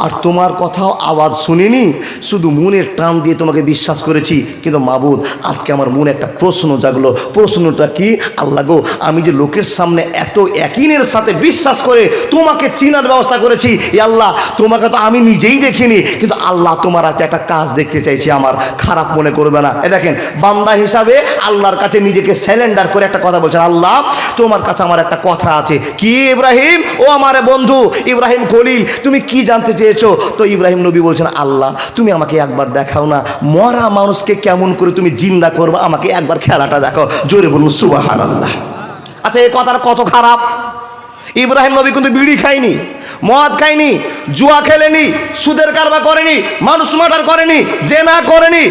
আর তোমার কথাও আওয়াজ শুনিনি, শুধু মনের টান দিয়ে তোমাকে বিশ্বাস করেছি, কিন্তু মাবুদ আজকে আমার মনে একটা প্রশ্ন জাগলো। প্রশ্নটা কি? আল্লাহ গো, আমি যে লোকের সামনে এত ইয়াকিনের সাথে বিশ্বাস করে তোমাকে চিনার ব্যবস্থা করেছি, এ আল্লাহ তোমাকে তো আমি নিজেই দেখিনি, কিন্তু আল্লাহ তোমার আজকে একটা কাজ দেখতে চাইছি, আমার খারাপ মনে করবে না। এ দেখেন, বান্দা হিসাবে আল্লাহর কাছে নিজেকে স্যালেন্ডার করে একটা কথা বলছেন, আল্লাহ তোমার কাছে আমার একটা কথা আছে। কি ইব্রাহিম? ও আমার বন্ধু ইব্রাহিম খলিল, তুমি কি জানতে চেয়েছো? তো ইব্রাহিম নবী বলছেন, আল্লাহ তুমি আমাকে একবার দেখাও না, মরা মানুষকে কেমন করে তুমি জিন্দা করবে, আমাকে একবার খেলাটা দেখাও। জোরে বলুন সুবহানাল্লাহ। আচ্ছা, এই কথাটা কত খারাপ! ইব্রাহিম নবী কিন্তু বিড়ি খায়নি, মদ খায়নি, জুয়া খেলেনি, সুদের কারবার করেনি, মানুষ মার্ডার করেনি, জেনা করেনি,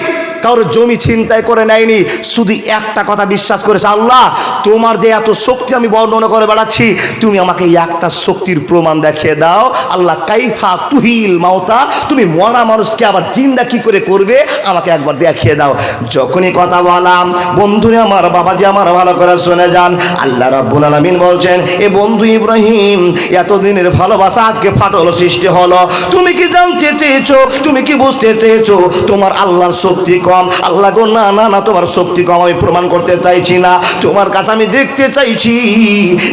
কারোর জমি ছিনতাই করে নেয়নি, শুধু একটা কথা বিশ্বাস করেছে, আল্লাহ তোমার যে এত শক্তি আমি বর্ণনা করে বেড়াচ্ছি, তুমি আমাকে এই একটা শক্তির প্রমাণ দেখিয়ে দাও। আল্লাহ কাইফা তুহিল মাওতা, তুমি মরা মানুষকে আবার জিন্দা কি করে করবে, আমাকে একবার দেখিয়ে দাও। যখনই কথা বললাম, বন্ধুরে আমার, বাবাজি আমার, ভালো করে শুনে যান, আল্লাহ রাব্বুল আলামিন বলছেন, এ বন্ধু ইব্রাহিম, এতদিনের ভালোবাসা আজকে ফাটল সৃষ্টি হলো। তুমি কি জানতে চেয়েছো, তুমি কি বুঝতে চেয়েছো তোমার আল্লাহর শক্তি কম? আল্লাহ গো, না না না, তোমার শক্তি কম আমি প্রমাণ করতে চাইছি না, তোমার কাছে আমি দেখতে চাইছি,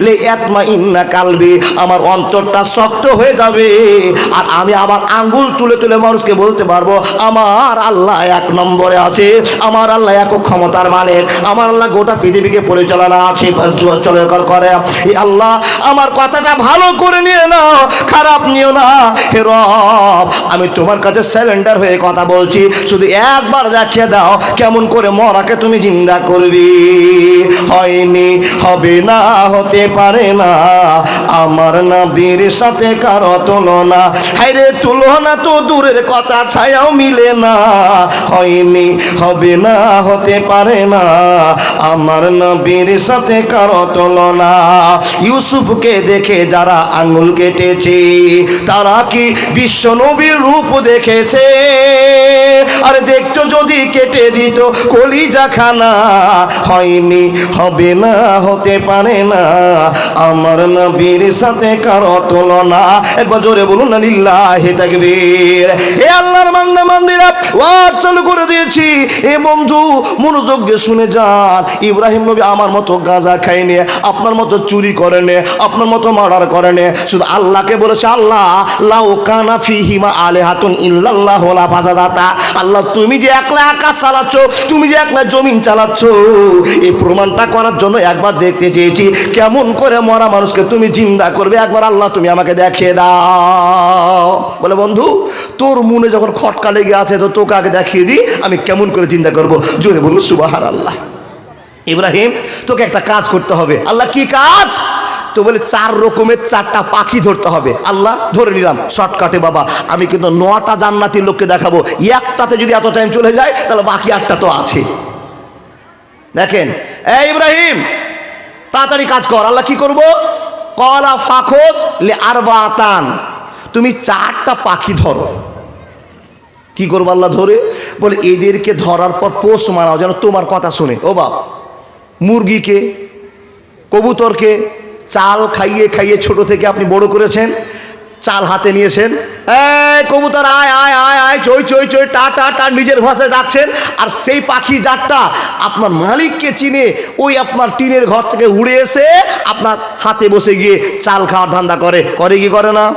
লে আত্মা ইন্না কালবি, আমার অন্তরটা শক্ত হয়ে যাবে, আর আমি আবার আঙ্গুল তুলে তুলে মানুষকে বলতে পারবো, আমার আল্লাহ এক নম্বরে আছে, আমার আল্লাহ এক ক্ষমতার মালিক, আমার আল্লাহ গোটা পৃথিবীকে পরিচালনা আছে করে। এই আল্লাহ আমার কথাটা ভালো করে নিয়ে নাও, খারাপ নিও না। হে রব, আমি তোমার কাছে স্যালেন্ডার হয়ে কথা বলছি, শুধু একবার দেখিয়ে দাও কেমন করে মরাকে তুমি জিন্দা করবি। হয়নি, হবে না, হতে পারে না, আমার নবীর সাথে কারো তুলনা, হায়রে তুলনা তো দূরের কথা, ছায়াও মিলে না। হয়নি, হবে না, হতে পারে না, আমার নবীর সাথে কারো তুলনা। ইউসুফকে দেখে যারা আঙ্গুল কেটেছে, তারা কি বিশ্ব নবীর রূপ দেখেছে? আরে দেখতো যদি কেটে দিত কলিজা খানা। হয়নি, হবে না, হতে পারে না, আমার নবীর সাথে কারো তুলনা। একবার জোরে বলুন না লিল্লাহি তাকবীর। হে আল্লাহর বান্দা বান্দিরা, ওয়াজ চালু করে দিয়েছি, এ বন্ধু মনোযোগ দিয়ে শুনে যান। ইব্রাহিম নবী আমার মতো গাঁজা খায়নি, আপনার মতো চুরি করেনি, আপনার মতো মার্ডার করেনি, শুধু আল্লাহকে বলেছে, আল্লাহ লাউ কানা ফিহিমা আলিহাতুন ইল্লাল্লাহু লা ফাসাদাতা। আল্লাহ তুমি যে একলা আকাশ চালাচ্ছ, তুমি যে একলা জমিন চালাচ্ছ, এই প্রমাণটা করার জন্য একবার দেখতে চেয়েছি কেমন করে মরা মানুষকে তুমি জিন্দা করবে, একবার আল্লাহ তুমি আমাকে দেখিয়ে দাও। বলে, বন্ধু তোর মনে যখন খটকা লেগে আছে, তো তোকে আগে দেখিয়ে দিই আমি কেমন করে চিন্তা করব। জোরে বলুন সুবহানাল্লাহ। ইব্রাহিম তোকে একটা কাজ করতে হবে। আল্লাহ কি কাজ? তো বলে 4 রকমের 4টা পাখি ধরতে হবে। আল্লাহ ধরে নিলাম শর্টকাটে বাবা, আমি কিন্তু 9টা জান্নাতের লোককে দেখাবো, একটাতে যদি এত টাইম চলে যায় তাহলে বাকি 8টা তো আছে। দেখেন এই ইব্রাহিম তাড়াতাড়ি কাজ কর। আল্লাহ কি করব? কলা ফাখোজ লে আরবাতান, তুমি 4টা পাখি ধরো। কি করবো আল্লাহ? ধরে বলে এদেরকে ধরার পর পোষ মানাও যেন তোমার কথা শুনে। ও বাপ, মুরগিকে কবুতরকে চাল খাইয়ে খাইয়ে ছোট থেকে আপনি বড় করেছেন, চাল হাতে নিয়েছেন, এই কবুতর আয় আয় আয় আয়, চই চই চই, টা টা টা নিজের ভাষায় ডাকছেন। আর সেই পাখি যারটা আপনার মালিককে চিনে ওই আপনার টিনের ঘর থেকে উড়ে এসে আপনার হাতে বসে গিয়ে চাল খাওয়ার ধান্দা করে কি করে না?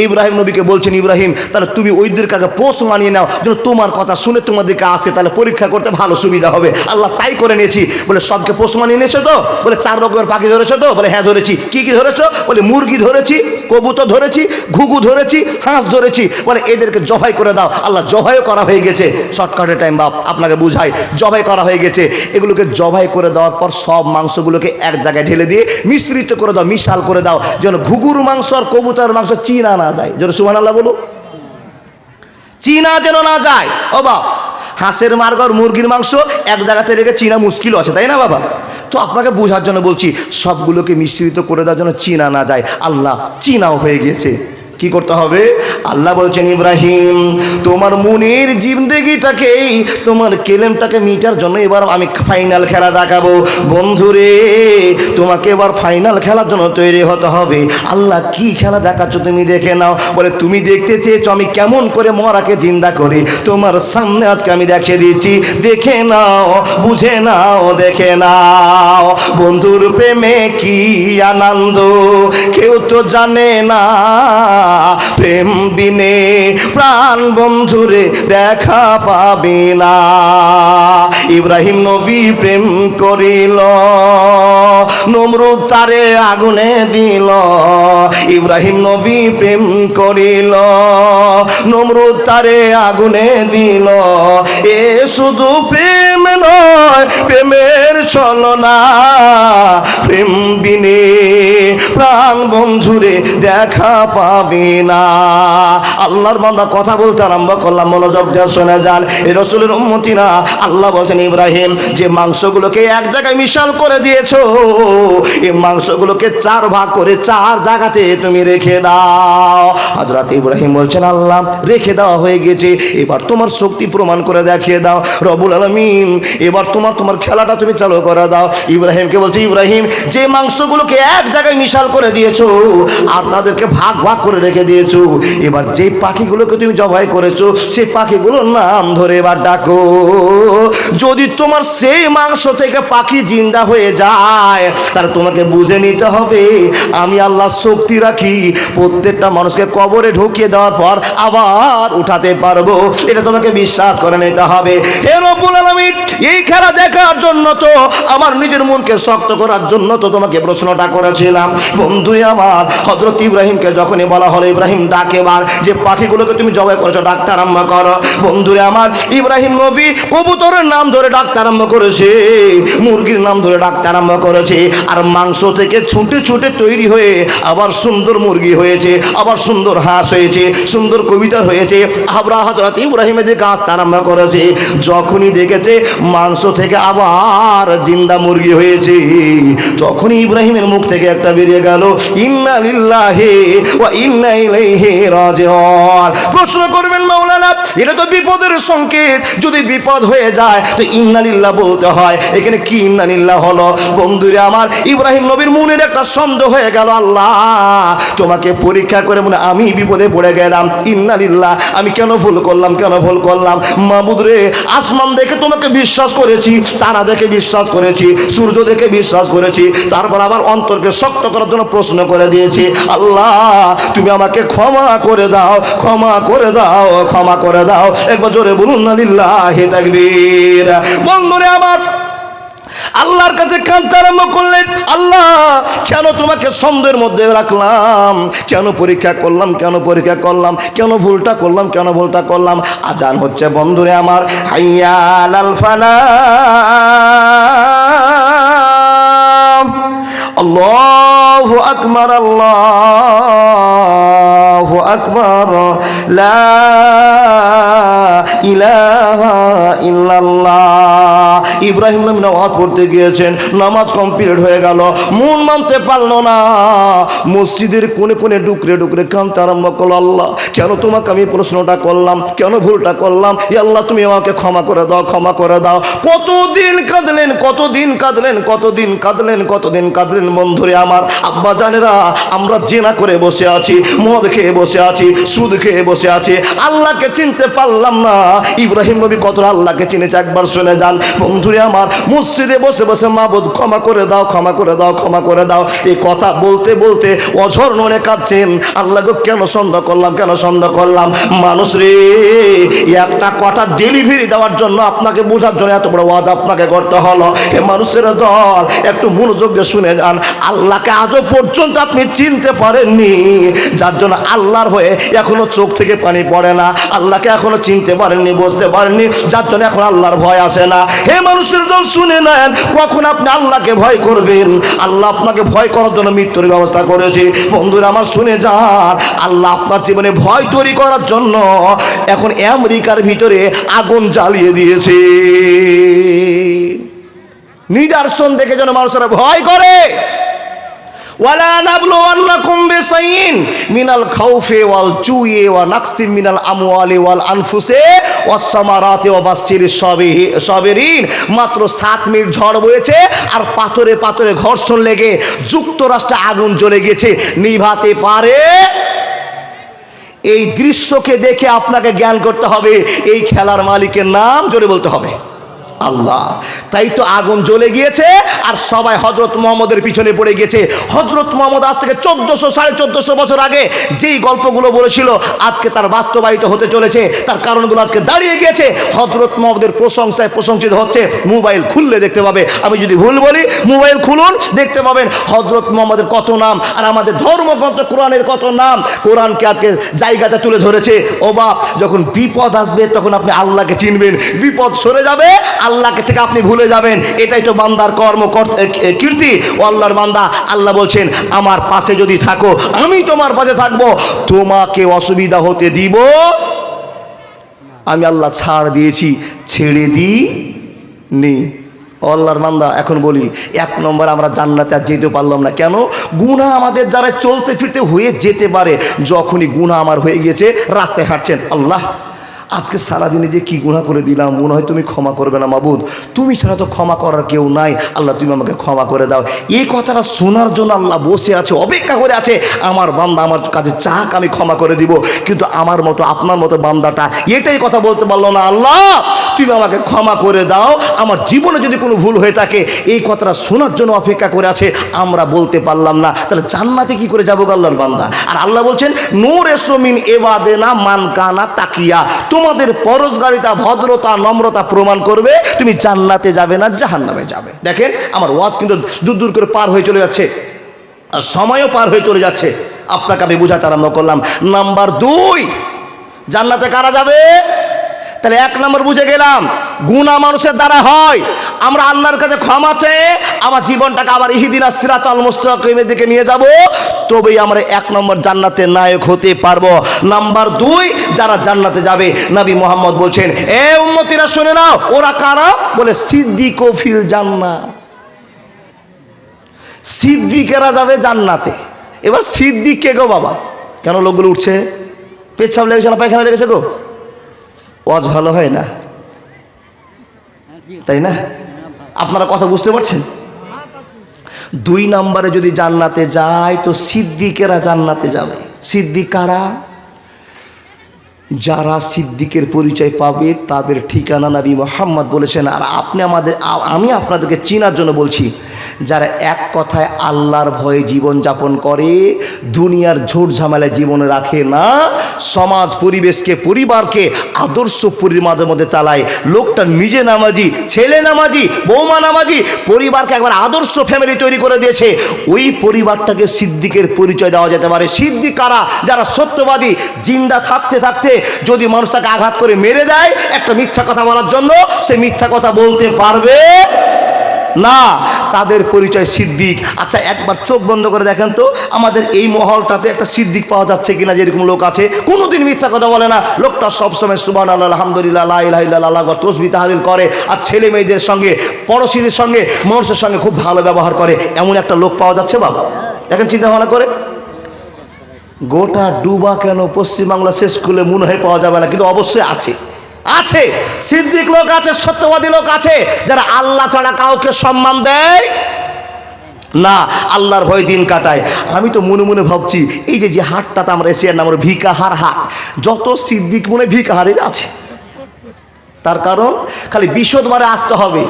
ইব্রাহিম নবীকে বলছেন, ইব্রাহিম তাহলে তুমি ওইদেরকে আগে পোষ মানিয়ে নাও যেন তোমার কথা শুনে তোমাদেরকে আসে, তাহলে পরীক্ষা করতে ভালো সুবিধা হবে। আল্লাহ তাই করে নিয়েছি। বলে সবকে পোষ মানিয়ে নিয়েছো তো? বলে 4 রকমের পাখি ধরেছো তো? বলে হ্যাঁ ধরেছি। কি কি ধরেছো? বলে মুরগি ধরেছি, কবুতর ধরেছি, ঘুঘু ধরেছি, হাঁস ধরেছি। বলে এদেরকে জবাই করে দাও। আল্লাহ জবাইও করা হয়ে গেছে। শর্টকাটে টাইম বাপ আপনাকে বুঝাই, জবাই করা হয়ে গেছে। এগুলোকে জবাই করে দেওয়ার পর সব মাংসগুলোকে এক জায়গায় ঢেলে দিয়ে মিশ্রিত করে দাও, মিশাল করে দাও যেন ঘুঘুর মাংস আর কবুতরের মাংস চিনা না যায়। যেন সুবহানাল্লাহ বলো, চিনা যেন না যায়। ও বাপ, হাঁসের মার্গর মুরগির মাংস এক জায়গাতে রেখে চিনা মুশকিল আছে, তাই না বাবা? তো আপনাকে বোঝার জন্য বলছি, সবগুলোকে মিশ্রিত করে দেওয়ার জন্য চিনা না যায়। আল্লাহ চিনাও হয়ে গেছে। কি করতে হবে? আল্লাহ বলছেন, ইব্রাহিম তোমার মনের জিন্দেগিটাকেই তোমার কেলেমটাকে মিটার জন্য এবার আমি ফাইনাল খেলা দেখাবো। বন্ধুরে তোমাকে এবার ফাইনাল খেলার জন্য তৈরি হতে হবে। আল্লাহ কি খেলা দেখাচ্ছ তুমি দেখে নাও। বলে তুমি দেখতে চেয়েছো আমি কেমন করে মরাকে জিন্দা করি, তোমার সামনে আজকে আমি দেখিয়ে দিচ্ছি, দেখে নাও, বুঝে নাও, দেখে নাও। বন্ধুর প্রেমে কি আনন্দ কেউ তো জানে না, প্রেম বিনে প্রাণ বন্ধুরে দেখা পাবে না। ইব্রাহিম নবী প্রেম করিল, নমরুদ তারে আগুনে দিল। ইব্রাহিম নবী প্রেম করিল, নমরুদ তারে আগুনে দিল। এ শুধু প্রেম নয়, প্রেমের ছলনা, প্রেম বিনে প্রাণ বন্ধুরে দেখা পাবে না। আল্লাহর বান্দা কথা বলতে আরম্ভ করলাম, মনোযোগ দিয়ে শুনে যান। এই রাসূলের উম্মতিরা, আল্লাহ বলছেন ইব্রাহিম যে মাংসগুলোকে এক জায়গায় মিশাল করে দিয়েছো, এই মাংসগুলোকে 4 ভাগ করে 4 জায়গাতে তুমি রেখে দাও। হযরত ইব্রাহিম বলছেন, আল্লাহ রেখে দেওয়া হয়ে গেছে, এবার তোমার শক্তি প্রমাণ করে দেখিয়ে দাও রব্বুল আলামিন। এবার তোমার খেলাটা তুমি চালু করে দাও। ইব্রাহিমকে বলছে, ইব্রাহিম যে মাংসগুলোকে এক জায়গায় মিশাল করে দিয়েছো আর তাদেরকে ভাগ ভাগ করে রেখে দিয়েছো, এবার যে পাখিগুলোকে তুমি জবাই করেছো সেই পাখিগুলোর নাম ধরে এবার ডাকো। যদি তোমার সেই মাংস থেকে পাখি জিন্দা হয়ে যায় তাহলে তোমাকে বুঝে নিতে হবে আমি আল্লাহ শক্তি রাখি, প্রত্যেকটা মানুষকে কবরে ঢুকিয়ে দেওয়ার পর আবার উঠাতে পারবো। এটা তোমাকে বিশ্বাস করে নিতে হবে। হে রব্বুল আলামিন, এই খেলা দেখার জন্য তো, আমার নিজের মনকে শক্ত করার জন্য তো তোমাকে প্রশ্নটা করেছিলাম। বন্ধু আমার, হযরত ইব্রাহিমকে যখনই বলা হলো ইব্রাহিম ডাকে বার, যে পাখিগুলোকে তুমি জবাই করেছো ডাকতে আরম্ভ করো। বন্ধুরে আমার, ইব্রাহিম নবী কবুতরের নাম ধরে ডাকতে আরম্ভ করেছে, মুরগির নাম ধরে ডাকতে আরম্ভ করেছে। আর মাংস থেকে ছুটে ছুটে তৈরি হয়ে আবার সুন্দর মুরগি হয়েছে, আবার সুন্দর হাঁস হয়েছে, সুন্দর কবিতর হয়েছে। আবার হযরত ইব্রাহিমের দিকে আসতে আরম্ভ করেছে। যখনই দেখেছে মাংস থেকে আবার জিন্দা মুরগি হয়েছে, তখনই ইব্রাহিমের মুখ থেকে একটা বেরিয়ে গেল, ইন্না লিল্লাহি ওয়া ইন্না ইলাইহি রাজিউন। প্রশ্ন করবেন মাওলানা, এটা তো বিপদের সংকেত, যদি বিপদ হয়ে যায় তো ইন্না লিল্লাহ বলতে হয়, এখানে কি ইন্না লিল্লাহ হলো? বন্ধুরে আমার, ইব্রাহিম নবীর মনের একটা সন্দেহ হয়ে গেল, আল্লাহ তোমাকে পরীক্ষা করে মনে আমি বিপদে পড়ে গেলাম, ইন্না লিল্লাহ আমি কেন ভুল করলাম, কেন ভুল করলাম? মাবুদ রে, আসমান দেখে তোমাকে বিশ্বাস করেছি, তারা দেখে বিশ্বাস করেছি, সূর্য দেখে বিশ্বাস করেছি, তারপর আবার অন্তরকে শক্ত করার জন্য প্রশ্ন করে দিয়েছি, আল্লাহ তুমি আমাকে ক্ষমা করে দাও, ক্ষমা করে দাও, ক্ষমা করে দাও। একবার জোরে বলুন না লিল্লাহি তাকবীর। বন্ধুরে আমার, আল্লাহর কাছে কাঁদতে আরম্ভ করলেন, আল্লাহ কেন তোমাকে সন্দেহের মধ্যে রাখলাম, কেন পরীক্ষা করলাম, কেন পরীক্ষা করলাম, কেন ভুলটা করলাম, কেন ভুলটা করলাম? আজান হচ্ছে বন্ধুরে আমার, হাইয়া আলাল ফালাহ, আল্লাহু আকবার, আল্লাহু আকবার, লা ইলাহা ইল্লাল্লাহ। ইব্রাহিম নবী নামাজ পড়তে গিয়েছেন, নামাজ কমপ্লিট হয়ে গেল, মন মানতে পারলো না, মসজিদের কোণে কোণে ডুকরে ডুকরে কাঁদতে আরম্ভ করলো, আল্লাহ কেন তোমাকে আমি প্রশ্নটা করলাম, কেন ভুলটা করলাম, এ আল্লাহ তুমি আমাকে ক্ষমা করে দাও, ক্ষমা করে দাও। কতদিন কাঁদলেন, কতদিন কাঁদলেন, কতদিন কাঁদলেন, কতদিন কাঁদলেন। বন্ধুরে আমার, আব্বা জানেরা, আমরা জেনা করে বসে আছি, মদ খেয়ে বসে আছি, সুদ খেয়ে বসে আছি, আল্লাহকে চিনতে পারলাম না। ইব্রাহিম নবী কত আল্লাহকে চিনেছে একবার শুনে যান। বন্ধুরে আমার, মসজিদে বসে বসে মাবুদ ক্ষমা করে দাও, ক্ষমা করে দাও, ক্ষমা করে দাও, এই কথা বলতে বলতে অঝর মনে কাঁদছেন, আল্লাহকে কেন সন্দেহ করলাম, কেন সন্দেহ করলাম। মানুষ রে, একটা কথা ডেলিভারি দেওয়ার জন্য, আপনাকে বোঝার জন্য এত বড় ওয়াজ আপনাকে করতে হলো। হে মানুষের দল, একটু মনোযোগ দিয়ে শুনে যান। আল্লাহকে আজও পর্যন্ত আপনি চিনতে পারেননি, যার জন্য আল্লাহর হয়ে এখনো চোখ থেকে পানি পড়ে না। আল্লাহকে এখনো চিনতে পারেননি, বুঝতে পারেননি, যার জন্য এখন আল্লাহর ভয় আসে না। হে মানুষের দল, শুনে নেন, কখন আপনি আল্লাহকে ভয় করবেন? আল্লাহ আপনাকে ভয় করার জন্য মৃত্যুর ব্যবস্থা করেছে। বন্ধুরা আমার, শুনে যান, আল্লাহ আপনার জীবনে ভয় তৈরি করার জন্য এখন আমেরিকার ভিতরে আগুন জ্বালিয়ে দিয়েছে। নিদর্শন দেখে যেন মানুষেরা ভয় করে। ওয়ালা নাবলুওয়ান্নাকুম বিশাইইন মিনাল খাউফি ওয়াল জুই ওয়া নাকসিম মিনাল আমওয়ালি ওয়াল আনফুসি ওয়াস সামারাতি ওয়া বাশশিরিস সাবিরিন। মাত্র 7 মিনিট ঝড় বয়েছে আর পাথরে পাথরে ঘর্ষণ লেগে যুক্তরাষ্ট্রে আগুন জ্বলে গেছে, নিভাতে পারে। এই দৃশ্যকে দেখে আপনাকে জ্ঞান করতে হবে, এই খেলার মালিকের নাম জোরে বলতে হবে, আল্লাহ। তাই তো আগুন জ্বলে গিয়েছে আর সবাই হযরত মুহাম্মদের পিছনে পড়ে গেছে। হযরত মুহাম্মদ আজ থেকে 1400-1450 বছর আগে যেই গল্পগুলো বলেছিল, আজকে তার বাস্তবায়িত হতে চলেছে। তার কারণগুলো আজকে দাঁড়িয়ে গিয়েছে। হযরত মুহাম্মদের প্রশংসায় প্রশংসিত হচ্ছে। মোবাইল খুললে দেখতে পাবে, আমি যদি ভুল বলি মোবাইল খুলুন, দেখতে পাবেন হযরত মুহাম্মদের কত নাম, আর আমাদের ধর্মগ্রন্থ কোরআনের কত নাম। কোরআনকে আজকে জায়গাতে তুলে ধরেছে। ও বাপ, যখন বিপদ আসবে তখন আপনি আল্লাহকে চিনবেন, বিপদ সরে যাবে, আল্লাহকে থেকে আপনি ভুলে যাবেন। এটাই তো বান্দার কর্ম কীর্তি। ও আল্লাহর বান্দা, আল্লাহ বলছেন, আমার পাশে যদি থাকো আমি তোমার পাশে থাকবো, তোমাকে অসুবিধা হতে দিব। আমি আল্লাহ ছাড় দিয়েছি, ছেড়ে দিই নি। আল্লাহর বান্দা, এখন বলি, 1 নম্বর আমরা জান্নাতে আর যেতে পারলাম না কেন? গুনাহ আমাদের যারা চলতে ফিরতে হয়ে যেতে পারে। যখনই গুনাহ আমার হয়ে গেছে, রাস্তায় হাঁটছেন, আল্লাহ আজকে সারাদিনে যে কি গুনাহ করে দিলাম, মনে হয় তুমি ক্ষমা করবে না মাবুদ, তুমি ছাড়া তো ক্ষমা করার কেউ নাই, আল্লাহ তুমি আমাকে ক্ষমা করে দাও। এই কথাটা শোনার জন্য আল্লাহ বসে আছে, অপেক্ষা করে আছে, আমার বান্দা আমার কাছে চাক, আমি ক্ষমা করে দিব। কিন্তু আমার মতো আপনার মতো বান্দাটা এটাই কথা বলতে পারলো না, আল্লাহ তুমি আমাকে ক্ষমা করে দাও, আমার জীবনে যদি কোনো ভুল হয়ে থাকে। এই কথাটা শোনার জন্য অপেক্ষা করে আছে, আমরা বলতে পারলাম না। তাহলে জান্নাতে কি করে যাবো আল্লাহর বান্দা? আর আল্লাহ বলছেন, নূর এসমিন এবাদেনা মান কানা তাকিয়া, তোমাদের পরশগারিতা, ভদ্রতা, নম্রতা প্রমাণ করবে তুমি জান্নাতে যাবে না জাহান্নামে যাবে। দেখেন, আমার ওয়াজ কিন্তু দূর দূর করে পার হয়ে চলে যাচ্ছে, আর সময়ও পার হয়ে চলে যাচ্ছে। আপনাকে আমি বুঝাতে আরম্ভ করলাম। নাম্বার 2, জান্নাতে কারা যাবে? তাহলে 1 নম্বর বুঝে গেলাম, গুনাহ মানুষের দ্বারা হয়। আমরা আল্লাহর কাছে ক্ষমা চেয়ে আমার জীবনটাকে আবার ইহদিনাস সিরাতাল মুস্তাকিমের দিকে নিয়ে যাব, তবেই আমরা 1 নম্বর জান্নাতের নায়ক হতে পারবো। নাম্বার 2, যারা জান্নাতে যাবে, নবী মুহাম্মদ বলছেন, এ উম্মতিরা শুনে নাও, ওরা কারা? বলে সিদ্দিকু ফিল জান্নাহ, সিদ্দিকেরা যাবে জান্নাতে। এবার সিদ্দিক কে গো বাবা? কেন লোকগুলো উঠছে? পেচ্ছাপ লেগেছে না পায়খানা লেগেছে গো? ওয়াজ ভালো হয় না, তাই না? আপনারা কথা বুঝতে পারছেন? 2 নম্বরে যদি জান্নাতে যায় তো সিদ্দিকেরা জান্নাতে যাবে। সিদ্দিক কারা? যারা সিদ্দিকের পরিচয় পাবে তাদের ঠিকানা নবী মুহাম্মদ বলেছেন। আর আমি আপনাদেরকে চেনার জন্য বলছি, যারা এক কথায় আল্লাহর ভয়ে জীবন যাপন করে, দুনিয়ার ঝুট ঝামেলায় জীবন রাখে না, সমাজ পরিবেশকে, পরিবারকে আদর্শ পরিমাদের মধ্যে চালায়। লোকটা নিজে নামাজি, ছেলে নামাজি, বৌমা নামাজি, পরিবারকে একবার আদর্শ ফ্যামিলি তৈরি করে দিয়েছে। ওই পরিবারটাকে সিদ্দিকের পরিচয় দেওয়া যেতে পারে। সিদ্দিক কারা? যারা সত্যবাদী, জিন্দা থাকতে থাকতে যদি মানুষ তাকে আঘাত করে মেরে দেয় একটা মিথ্যা কথা বলার জন্য, সে মিথ্যা কথা বলতে পারবে না, তাদের পরিচয় সিদ্দিক। আচ্ছা একবার চোখ বন্ধ করে দেখেন তো আমাদের এই মহলটাতে একটা সিদ্দিক পাওয়া যাচ্ছে কিনা, যেরকম লোক আছে কোনোদিন মিথ্যা কথা বলে না, লোকটা সবসময় সুবহানাল্লাহ আলহামদুলিল্লাহ লা ইলাহা ইল্লাল্লাহ তাসবিহ তাহলিল করে, আর ছেলে মেয়েদের সঙ্গে পড়োশীদের সঙ্গে মানুষের সঙ্গে খুব ভালো ব্যবহার করে, এমন একটা লোক পাওয়া যাচ্ছে বাবা। দেখেন চিন্তা ভাবনা করে, গোটা ডুবা কেন পশ্চিমবাংলা শেষ করলে মনে হয় পাওয়া যাবে না, কিন্তু অবশ্যই আছে, আছে সিদ্দিক লোক আছে, সত্যবাদী লোক আছে, যারা আল্লাহ ছাড়া কাউকে সম্মান দেয় না, আল্লাহর ভয় দিন কাটায়। আমি তো মনে মনে ভাবছি এই যে হাটটাতে আমরা এশিয়ার নাম ভিকাহার হাট, যত সিদ্দিক মনে ভিকাহারের আছে। তার কারণ খালি বিশদবারে আসতে হবে,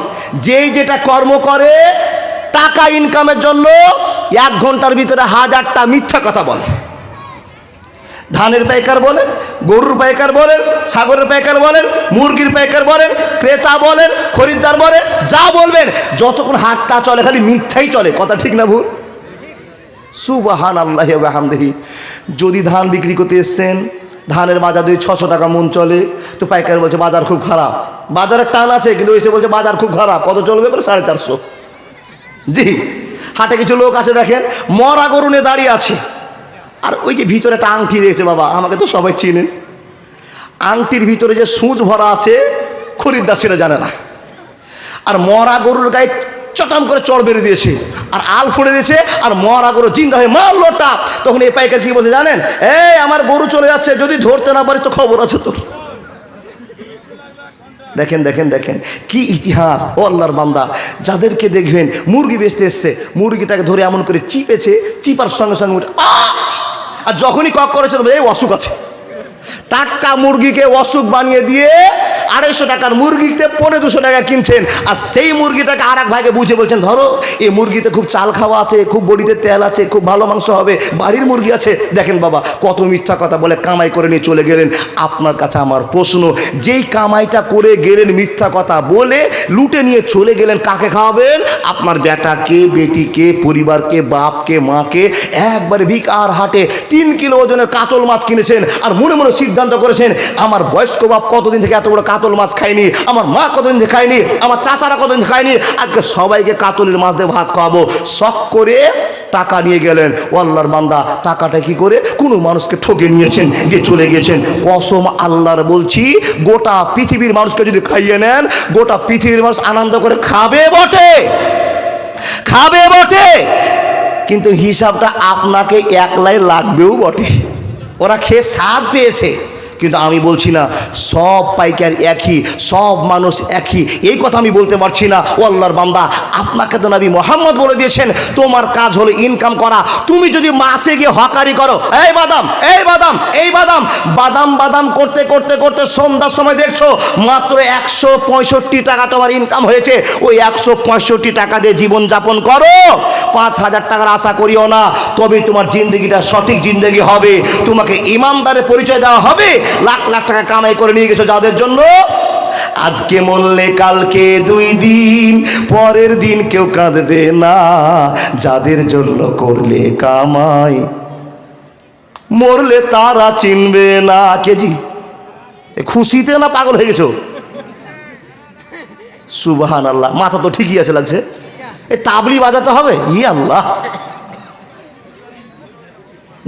যেই যেটা কর্ম করে টাকা ইনকামের জন্য 1 ঘন্টার ভিতরে 1000টা মিথ্যা কথা বলে। ধানের পাইকার বলেন, গরুর পাইকার বলেন, ছাগলের পাইকার বলেন, মুরগির পাইকার বলেন, ক্রেতা বলেন, খরিদ্দার বলেন, যা বলবেন, যতক্ষণ হাটটা চলে খালি মিথ্যাই চলে। কথা ঠিক না ভুল? সুবহানাল্লাহি ওয়া বিহামদিহি। যদি ধান বিক্রি করতে এসছেন, ধানের বাজার যদি 600 টাকা মন চলে, তো পাইকার বলছে বাজার খুব খারাপ, বাজারের টান আছে, কিন্তু এসে বলছে বাজার খুব খারাপ, কত চলবে? 450। জি, হাটে কিছু লোক আছে দেখেন মরা গরু নিয়ে দাঁড়িয়ে আছে, আর ওই যে ভিতরে একটা আংটি রয়েছে, বাবা আমাকে তো সবাই চিনেন, আংটির ভিতরে যে সূচ ভরা আছে খরিদ্দার সেটা জানে না, আর মরা গরুর গায়ে চটাম করে চড় বেড়ে দিয়েছে, আর আল ফুড়ে দিয়েছে, আর মরা গরু জিন্দা হয়ে মারলো টাপ। তখন এই পাইকার কি বলছে জানেন? এই আমার গরু চলে যাচ্ছে, যদি ধরতে না পারিস তো খবর আছে তোর। দেখেন দেখেন দেখেন কি ইতিহাস। ও আল্লাহর বান্দা, যাদেরকে দেখবেন মুরগি বেচতে এসছে, মুরগিটাকে ধরে এমন করে চিপেছে, চিপার সঙ্গে সঙ্গে উঠে আর যখনই কক করেছে তো এই অসুখ আছে, টাটকা মুরগিকে অসুখ বানিয়ে দিয়ে 250 টাকার মুরগিতে 250 টাকা কিনছেন, আর সেই মুরগিটাকে আর এক ভাইকে বুঝে বলছেন ধরো এই মুরগিতে খুব চাল খাওয়া আছে, খুব বডিতে তেল আছে, খুব ভালো মাংস হবে, বাড়ির মুরগি আছে। দেখেন বাবা কত মিথ্যা কথা বলে কামাই করে নিয়ে চলে গেলেন। আপনার কাছে আমার প্রশ্ন, যেই কামাইটা করে গেলেন মিথ্যা কথা বলে লুটে নিয়ে চলে গেলেন, কাকে খাওয়াবেন? আপনার বেটাকে, বেটিকে, পরিবারকে, বাপকে, মাকে। একবারে ভিকার হাটে 3 কিলো ওজনের কাতল মাছ কিনেছেন, আর মনে মনে সিদ্ধান্ত করেছেন আমার বয়স্ক বাপ কতদিন থেকে এত বড় কাতল মাছ খায়নি, আমার মা কতদিন থেকে খায়নি, আমার চাচারা কতদিন খায়নি, আজকে সবাইকে কাতলের মাছ দিয়ে ভাত খাওয়াবো। শখ করে টাকা নিয়ে গেলেন। ও আল্লাহর বান্দা, টাকাটা কি করে কোনো মানুষকে ঠকে নিয়েছেন, দিয়ে চলে গিয়েছেন। কসম আল্লাহর বলছি, গোটা পৃথিবীর মানুষকে যদি খাইয়ে নেন, গোটা পৃথিবীর মানুষ আনন্দ করে খাবে বটে, খাবে বটে, কিন্তু হিসাবটা আপনাকে একলাই লাগবেও বটে। ওরা খেয়ে স্বাদ পেয়েছে, কিন্তু আমি বলছি না সব পাইকার একই, সব মানুষ একই, এই কথা আমি বলতে পারছি না। ও আল্লাহর বান্দা, আপনাকে তো নবী মুহাম্মদ বলে দিয়েছেন তোমার কাজ হলো ইনকাম করা। তুমি যদি মাসে গিয়ে হকারি করো, এই বাদাম, এই বাদাম, এই বাদাম, বাদাম বাদাম করতে করতে করতে সন্ধ্যার সময় দেখছো মাত্র 165 টাকা তোমার ইনকাম হয়েছে, ওই 165 টাকা দিয়ে জীবনযাপন করো। 5000 টাকার আশা করিও না, তবে তোমার জিন্দগিটা সঠিক জিন্দগি হবে, তোমাকে ইমানদারের পরিচয় দেওয়া হবে। লাখ লাখ টাকা কামাই করে নিয়ে গেছো যাদের জন্য, আজকে মরলে কালকে 2 দিন, পরের দিন কেউ কাঁদবে না, যাদের জন্য করলে কামাই মরলে তারা চিনবে না। কেজি খুশিতে না পাগল হয়ে গেছো? সুবহানাল্লাহ, মাথা তো ঠিকই আছে লাগছে। এই তাবলি বাজাতে হবে? ই আল্লাহ।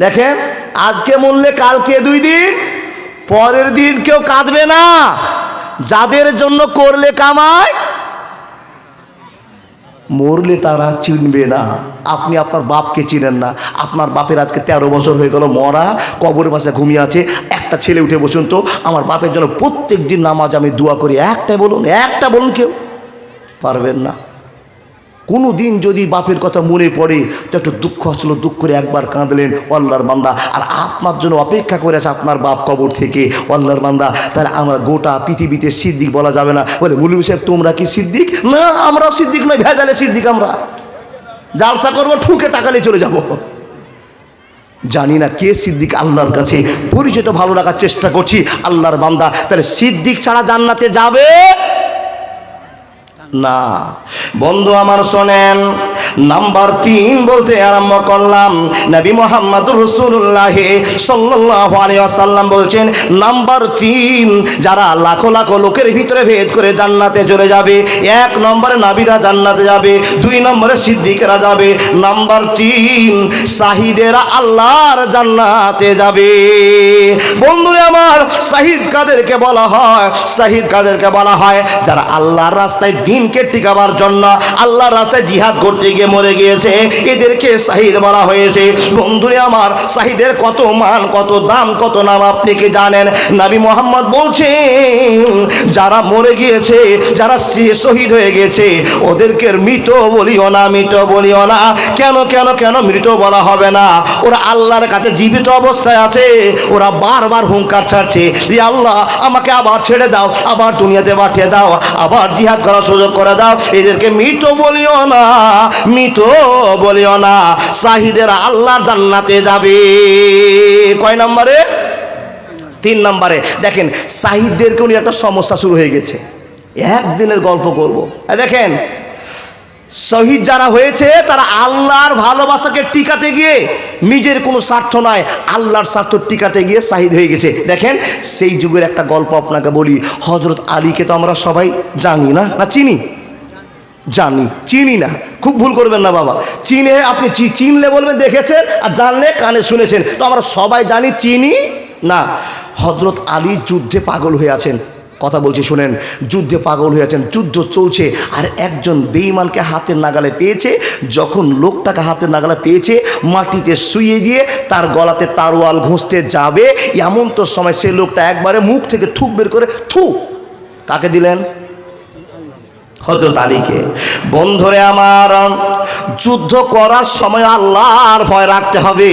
দেখেন আজকে মরলে কালকে 2 দিন, পরের দিন কেউ কাঁদবে না, যাদের জন্য করলে কামাই মরলে তারা চিনবে না। আপনি আপনার বাপকে চিনেন না, আপনার বাপের আজকে 13 বছর হয়ে গেল মরা, কবরের পাশে ঘুমিয়ে আছে। একটা ছেলে উঠে বসুন তো, আমার বাপের জন্য প্রত্যেক দিন নামাজ আমি দোয়া করি, একটা বলুন, একটা বলুন, কেউ পারবেন না। কোনো দিন যদি বাপের কথা মনে পড়ে তো একটু দুঃখ আসলো, দুঃখ করে একবার কাঁদলেন, আল্লাহর বান্দা, আর আপনার জন্য অপেক্ষা করে আছে আপনার বাপ কবর থেকে, আল্লাহর বান্দা। তাহলে আমরা গোটা পৃথিবীতে সিদ্দিক বলা যাবে না। বলে মৌলভী সাহেব তোমরা কি সিদ্দিক? না, আমরাও সিদ্দিক নয়, ভেজালে সিদ্দিক। আমরা জালসা করবো, ঠুকে টাকালে চলে যাব। জানি না কে সিদ্দিক, আল্লাহর কাছে পরিচয় তো ভালো রাখার চেষ্টা করছি, আল্লাহর বান্দা। তাহলে সিদ্দিক ছাড়া জান্নাতে যাবে না। বন্ধু আমার শোনেন, নাম্বার 3 বলতে আরম্ভ করলাম, নবী মুহাম্মদুর রাসূলুল্লাহ সাল্লাল্লাহু আলাইহি ওয়াসাল্লাম বলছেন, নাম্বার 3 যারা লাখো লাখো লোকের ভিতরে ভেদ করে জান্নাতে চলে যাবে। 1 নম্বরে নবীরা জান্নাতে যাবে, 2 নম্বরে সিদ্দিকরা যাবে, নাম্বার 3 শাহিদেরা আল্লাহর জান্নাতে যাবে। বন্ধু আমার, শাহিদ কাদেরকে বলা হয়? শাহিদ কাদেরকে বলা হয়? যারা আল্লাহর রাস্তায় দ্বীনকে টিকাবার জন্য আল্লাহর রাস্তায় জিহাদ করতে গিয়ে মরে গিয়েছে, এদেরকে শাহিদ বলা হয়েছে। বন্ধুরে আমার, শাহিদের কত মান, কত দাম, কত নাম আপনি কি জানেন? নবী মুহাম্মদ বলছেন, যারা মরে গিয়েছে, যারা শহীদ হয়ে গেছে, ওদেরকে মৃত বলিও না, মৃত বলিও না। কেন কেন কেন মৃত বলা হবে না? ওরা আল্লাহর কাছে জীবিত অবস্থায় আছে। ওরা বারবার হুঙ্কার ছাড়ছে যে আল্লাহ আমাকে আবার ছেড়ে দাও, আবার দুনিয়াতে পাঠিয়ে দাও, আবার জিহাদ করার সুযোগ করে দাও। এদেরকে মৃত বলিও না, মৃত বলিও না। শাহিদেরা আল্লাহর জান্নাতে যাবে। কয় নম্বরে? 3 নম্বরে। দেখেন, শাহিদদেরকে উনি একটা সমস্যা শুরু হয়ে গেছে। একদিনের গল্প করব। দেখেন, শহীদ যারা হয়েছে তারা আল্লাহর ভালোবাসাকে টিকাতে গিয়ে নিজের কোনো স্বার্থ নয়, আল্লাহর স্বার্থ টিকাতে গিয়ে শহীদ হয়ে গেছে। দেখেন, সেই যুগের একটা গল্প আপনাকে বলি। হযরত আলীকে তো আমরা সবাই জানি না, না চিনি? জানি, চিনি না। খুব ভুল করবেন না বাবা। চিনে আপনি চিনলে বলবেন দেখেছেন, আর জানলে কানে শুনেছেন। তো আমরা সবাই জানি, চিনি না। হযরত আলী যুদ্ধে পাগল হয়ে আছেন। কথা বলছি শুনেন, যুদ্ধে পাগল হয়ে আছেন, যুদ্ধ চলছে। আর একজন বেঈমানকে হাতের নাগালে পেয়েছে। যখন লোকটাকে হাতের নাগালে পেয়েছে, মাটিতে শুইয়ে দিয়ে তার গলাতে তারওয়াল ঘুষতে যাবে, এমন তো সময় সে লোকটা একবারে মুখ থেকে থুক বের করে থু। কাকে দিলেন? হযরত আলীকে। বন্ধুরে আমার, যুদ্ধ করার সময় আল্লাহর ভয় রাখতে হবে।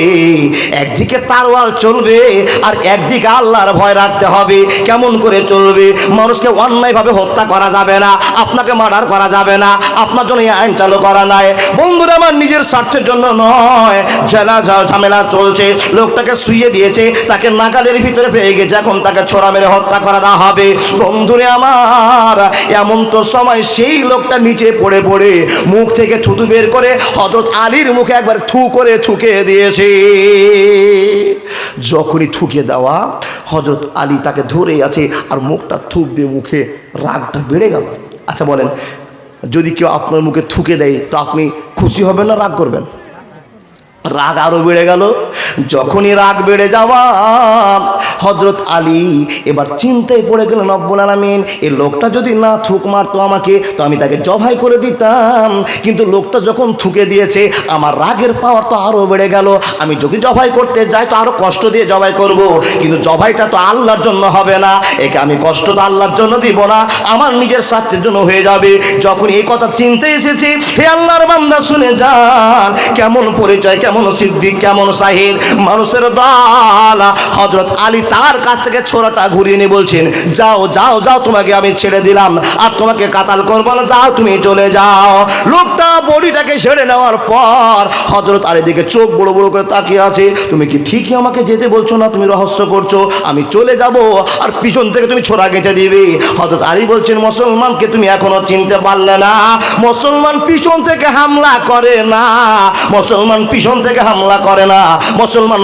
একদিকে তারওয়াল চলবে আর একদিকে আল্লাহর ভয় রাখতে হবে। কেমন করে চলবে? মানুষকে অন্যায়ভাবে হত্যা করা যাবে না, আপনাকে মার্ডার করা যাবে না। আপনার জন্য এই আইন চালু করা নাই। বন্ধুরা আমার, নিজের স্বার্থের জন্য নয়। ঝামেলা চলছে, লোকটাকে শুইয়ে দিয়েছে, তাকে নাগালের ভিতরে পেয়ে গেছে, এখন তাকে ছোড়া মেরে হত্যা করা দেওয়া হবে। বন্ধুরে আমার, এমন তো সময় সেই লোকটা নিচে পড়ে পড়ে মুখ থেকে থুতু বের করে হযরত আলীর মুখে একবার থু করে থুকে দিয়েছে। যখনই থুকে দেওয়া, হযরত আলী তাকে ধরে আছে আর মুখটা থুক দিয়ে মুখে, রাগটা বেড়ে গেল। আচ্ছা বলেন, যদি কেউ আপনার মুখে থুকে দেয় তো আপনি খুশি হবেন না রাগ করবেন? রাগ আরো বেড়ে গেল। যখনই রাগ বেড়ে যাওয়া, হযরত আলী এবার চিন্তায় পড়ে গেলেন, রব্বুল আলামিন, এই লোকটা যদি না থুক মারতো আমাকে, তো আমি তাকে জবাই করে দিতাম। কিন্তু লোকটা যখন থুকে দিয়েছে, আমার রাগের পাওয়ার তো আরো বেড়ে গেল। আমি যদি জবাই করতে যাই তো আরো কষ্ট দিয়ে জবাই করব, কিন্তু জবাইটা তো আল্লাহর জন্য হবে না। একে আমি কষ্ট তো আল্লাহর জন্য দিব না, আমার নিজের স্বার্থের জন্য হয়ে যাবে। যখন এই কথা চিন্তা এসেছে, হে আল্লাহর বান্দা শুনে যান, কেমন পরিচয়, কেমন সিদ্দিক, কেমন শাহিদ, মানুষের দল। হযরত আলী তার কাছ থেকে ছোরাটা ঘুরিয়ে নিয়ে বলছেন, যাও যাও যাও, তোমাকে আমি ছেড়ে দিলাম, আর তোমাকে কাতাল করবো না, যাও তুমি চলে যাও। লোকটা বডিটাকে ছেড়ে নেওয়ার পর হযরত আলীর দিকে চোখ বড় বড় করে তাকিয়ে আছে। তুমি কি ঠিকই আমাকে যেতে বলছো না তুমি রহস্য করছো? আমি চলে যাব আর পিছন থেকে তুমি ছোরা গেঁথে দিবে। হযরত আলী বলছেন, মুসলমানকে তুমি এখনো চিনতে পারলে না? মুসলমান পিছন থেকে হামলা করে না, মুসলমান পিছন থেকে হামলা করে না, মুসলমান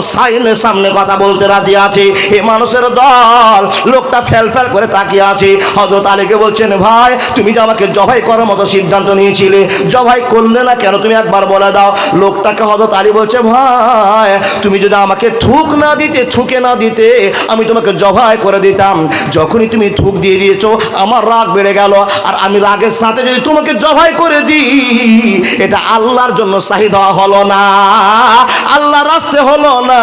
সামনে কথা বলতে রাজি আছে। এ মানুষের দল। লোকটা ফেল ফেল করে তাকিয়ে আছে। হযরত আলীকে বলছেন, ভাই তুমি যে আমাকে জবাই করার মতো সিদ্ধান্ত নিয়েছিলে, জবাই করলে না কেন? তুমি একবার বলে দাও। লোকটাকে হযরত আলী বলছে, ভাই তুমি যদি আমাকে থুক না দিতে, থুকে না দিতে, আমি তোমাকে জবাই করে দিতাম। যখনই তুমি থুক দিয়ে দিয়েছো, আমার রাগ বেড়ে গেল, আর আমি রাগের সাথে যদি তোমাকে জবাই করে দিই, এটা আল্লাহর জন্য শাহিদ হওয়া হলো না, আল্লাহর রাস্তে হলো না,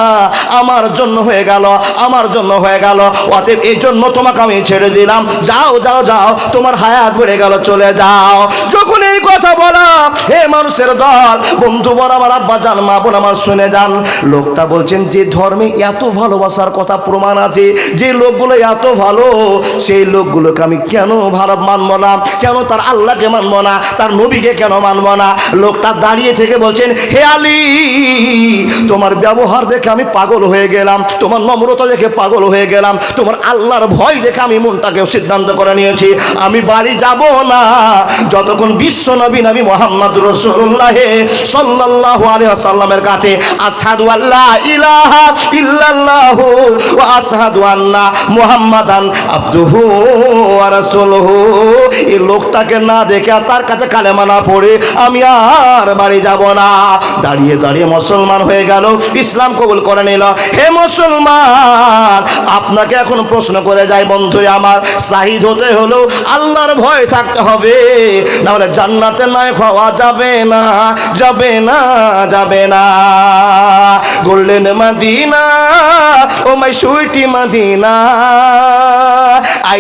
আমার জন্য হয়ে গেল, আমার জন্য হয়ে গেল। অতএব এই জন্য তোমাকে আমি ছেড়ে দিলাম, যাও যাও যাও, তোমার হায়াত বেড়ে গেল, চলে যাও। যখন এই কথা বলা, হে মানুষের দল, বন্ধু বড় আমার আব্বা জান, মা বোন আমার শুনে যান, লোকটা বলছেন, যে ধর্মে এত ভালোবাসার কথা প্রমাণ আছে, যে লোকগুলো এত ভালো, সেই লোকগুলোকে আমি কেন ভালো মানবো না? কেন তার আল্লাহকে মানবো না? তার নবীকে কেন মানবো না? লোকটা দাঁড়িয়ে থেকে বলছেন, হে আলী, তোমার ব্যবহার দেখে আমি পাগল হয়ে গেলাম, তোমার নম্রতা দেখে পাগল হয়ে গেলাম, তোমার আল্লাহর ভয় দেখে আমি মনটাকে সিদ্ধান্ত করে নিয়েছি আমি বাড়ি যাব না যতক্ষণ বিশ্ব নবী নবী মুহাম্মদ রাসূলুল্লাহ সাল্লাল্লাহু আলাইহি ওয়াসাল্লামের কাছে আশহাদু আল্লা ইলাহা ইল্লাল্লাহ ওয়া আশহাদু আন্না মুহাম্মাদান আবদুহু ওয়া রাসূলুহু এই লোকটাকে না দেখে আর তার কাছে কালেমা না পড়ে আমি আর বাড়ি যাব না। দাঁড়িয়ে দাঁড়িয়ে মুসলমান হয়ে গেল, ইসলাম কবুল করে নিল। হে মুসলমান, আপনাকে এখন প্রশ্ন করে যাই বন্ধুরে আমার, শাহিদ হতে হলো আল্লাহর ভয় থাকতে হবে, না হলে জান্নাতে নয় খাওয়া যাবে না, যাবে না, যাবে না। Golden Madina, oh my sweetie Madina,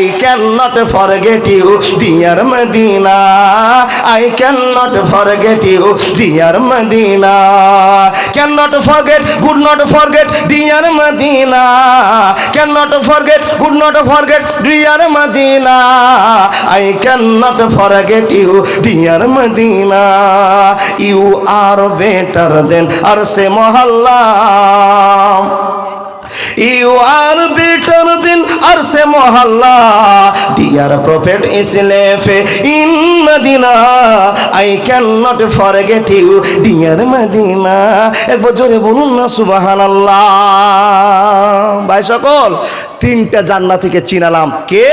I cannot forget you, dear Medina. I cannot forget you, dear Medina. Cannot forget, could not forget, dear Medina. Cannot forget, could not forget, dear Medina. I cannot forget you, dear Medina. You are better than Arse Mohalla. You are better than Arse Mohalla. Dear Prophet is left in Medina. I cannot forget you, dear Medina. একবার জোরে বলুন না সুবহানাল্লাহ। ভাই সকল, তিনটা জান্নাতীকে চিনালাম। কে?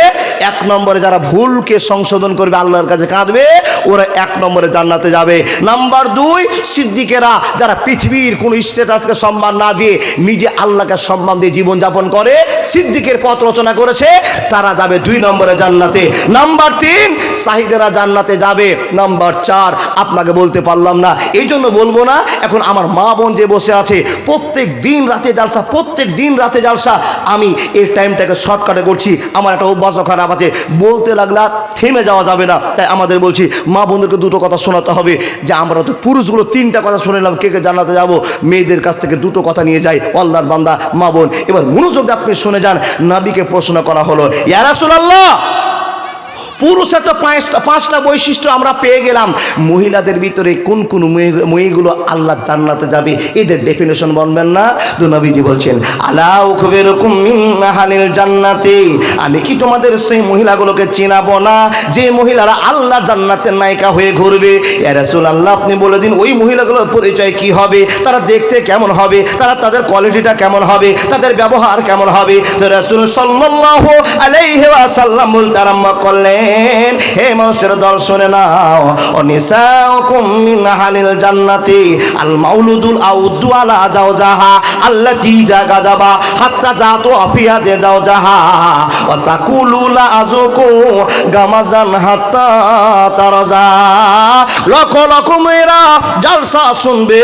এক নম্বরে যারা ভুলকে সংশোধন করবে, আল্লাহর কাছে কাঁদবে, ওরা এক নম্বরে জান্নাতে যাবে। নাম্বার দুই, সিদ্দিকেরা যারা পৃথিবীর কোন স্ট্যাটাসকে সম্মান না দিয়ে নিজে আল্লাহকে সম্মান দিয়ে জীবনযাপন করে, সিদ্দিকের পথ রচনা করেছে, তারা যাবে দুই নম্বরে জান্নাতে। নাম্বার তিন, শাহিদেরা জান্নাতে যাবে। নাম্বার চার আপনাকে বলতে পারলাম না, এই জন্য বলবো না। এখন আমার মা বোন যে বসে আছে, প্রত্যেক দিন রাতে জালসা, প্রত্যেক দিন রাতে জালসা, আমি এই টাইমটাকে শর্টকাটে করছি। আমার একটা অভ্যাস খারাপ আছে, বলতে লাগলে থেমে যাওয়া যাবে না। তাই আমাদের বলছি, মা বোনদেরকে দুটো কথা শোনাতে হবে, যে আমরা তো পুরুষগুলো তিনটা কথা শুনেলাম, কে কে জান্নাতে যাবো, মেয়েদের কাছ থেকে দুটো কথা নিয়ে যাই। আল্লাহর বান্দা মা বোন, এবার মনোযোগ দিয়ে আপনি শুনে যান। নবীকে প্রশ্ন করা হলো, ইয়া রাসূলুল্লাহ, পুরুষের তো পাঁচটা বৈশিষ্ট্য আমরা পেয়ে গেলাম, মহিলাদের ভিতরে কোন কোন মেয়েগুলো আল্লাহ জান্নাতে যাবে, এদের ডেফিনেশন বলবেন না? তো নবীজি বলছেন, আলা উখবিরুকুম মিন আহলিল জান্নাতি, আমি কি তোমাদের সেই মহিলাগুলোকে চিনাবো না যে মহিলারা আল্লাহ জান্নাতের নায়িকা হয়ে ঘুরবে? ইয়া রাসূলুল্লাহ, আপনি বলে দিন ওই মহিলাগুলোর পরিচয় কি হবে, তারা দেখতে কেমন হবে, তাদের কোয়ালিটিটা কেমন হবে, তাদের ব্যবহার কেমন হবে? তো রাসূল সাল্লাল্লাহু আলাইহি ওয়াসাল্লাম বলতে আরম্ভ করলেন, হে মানুষের দল শুনে নাও, অনিসাউকুম মিন আহলিল জান্নাতি আল মাউলুদুল আউদু আলা জাওজাহা আল্লাতী জাগাজাবা হাত্তা জাতু আফিয়াতে জাওজাহা ওয়া তাকুলু লা আযুকু গামাজান হাত্তা তারজা। লক্ষ লক্ষ মেয়েরা জালসা শুনবে,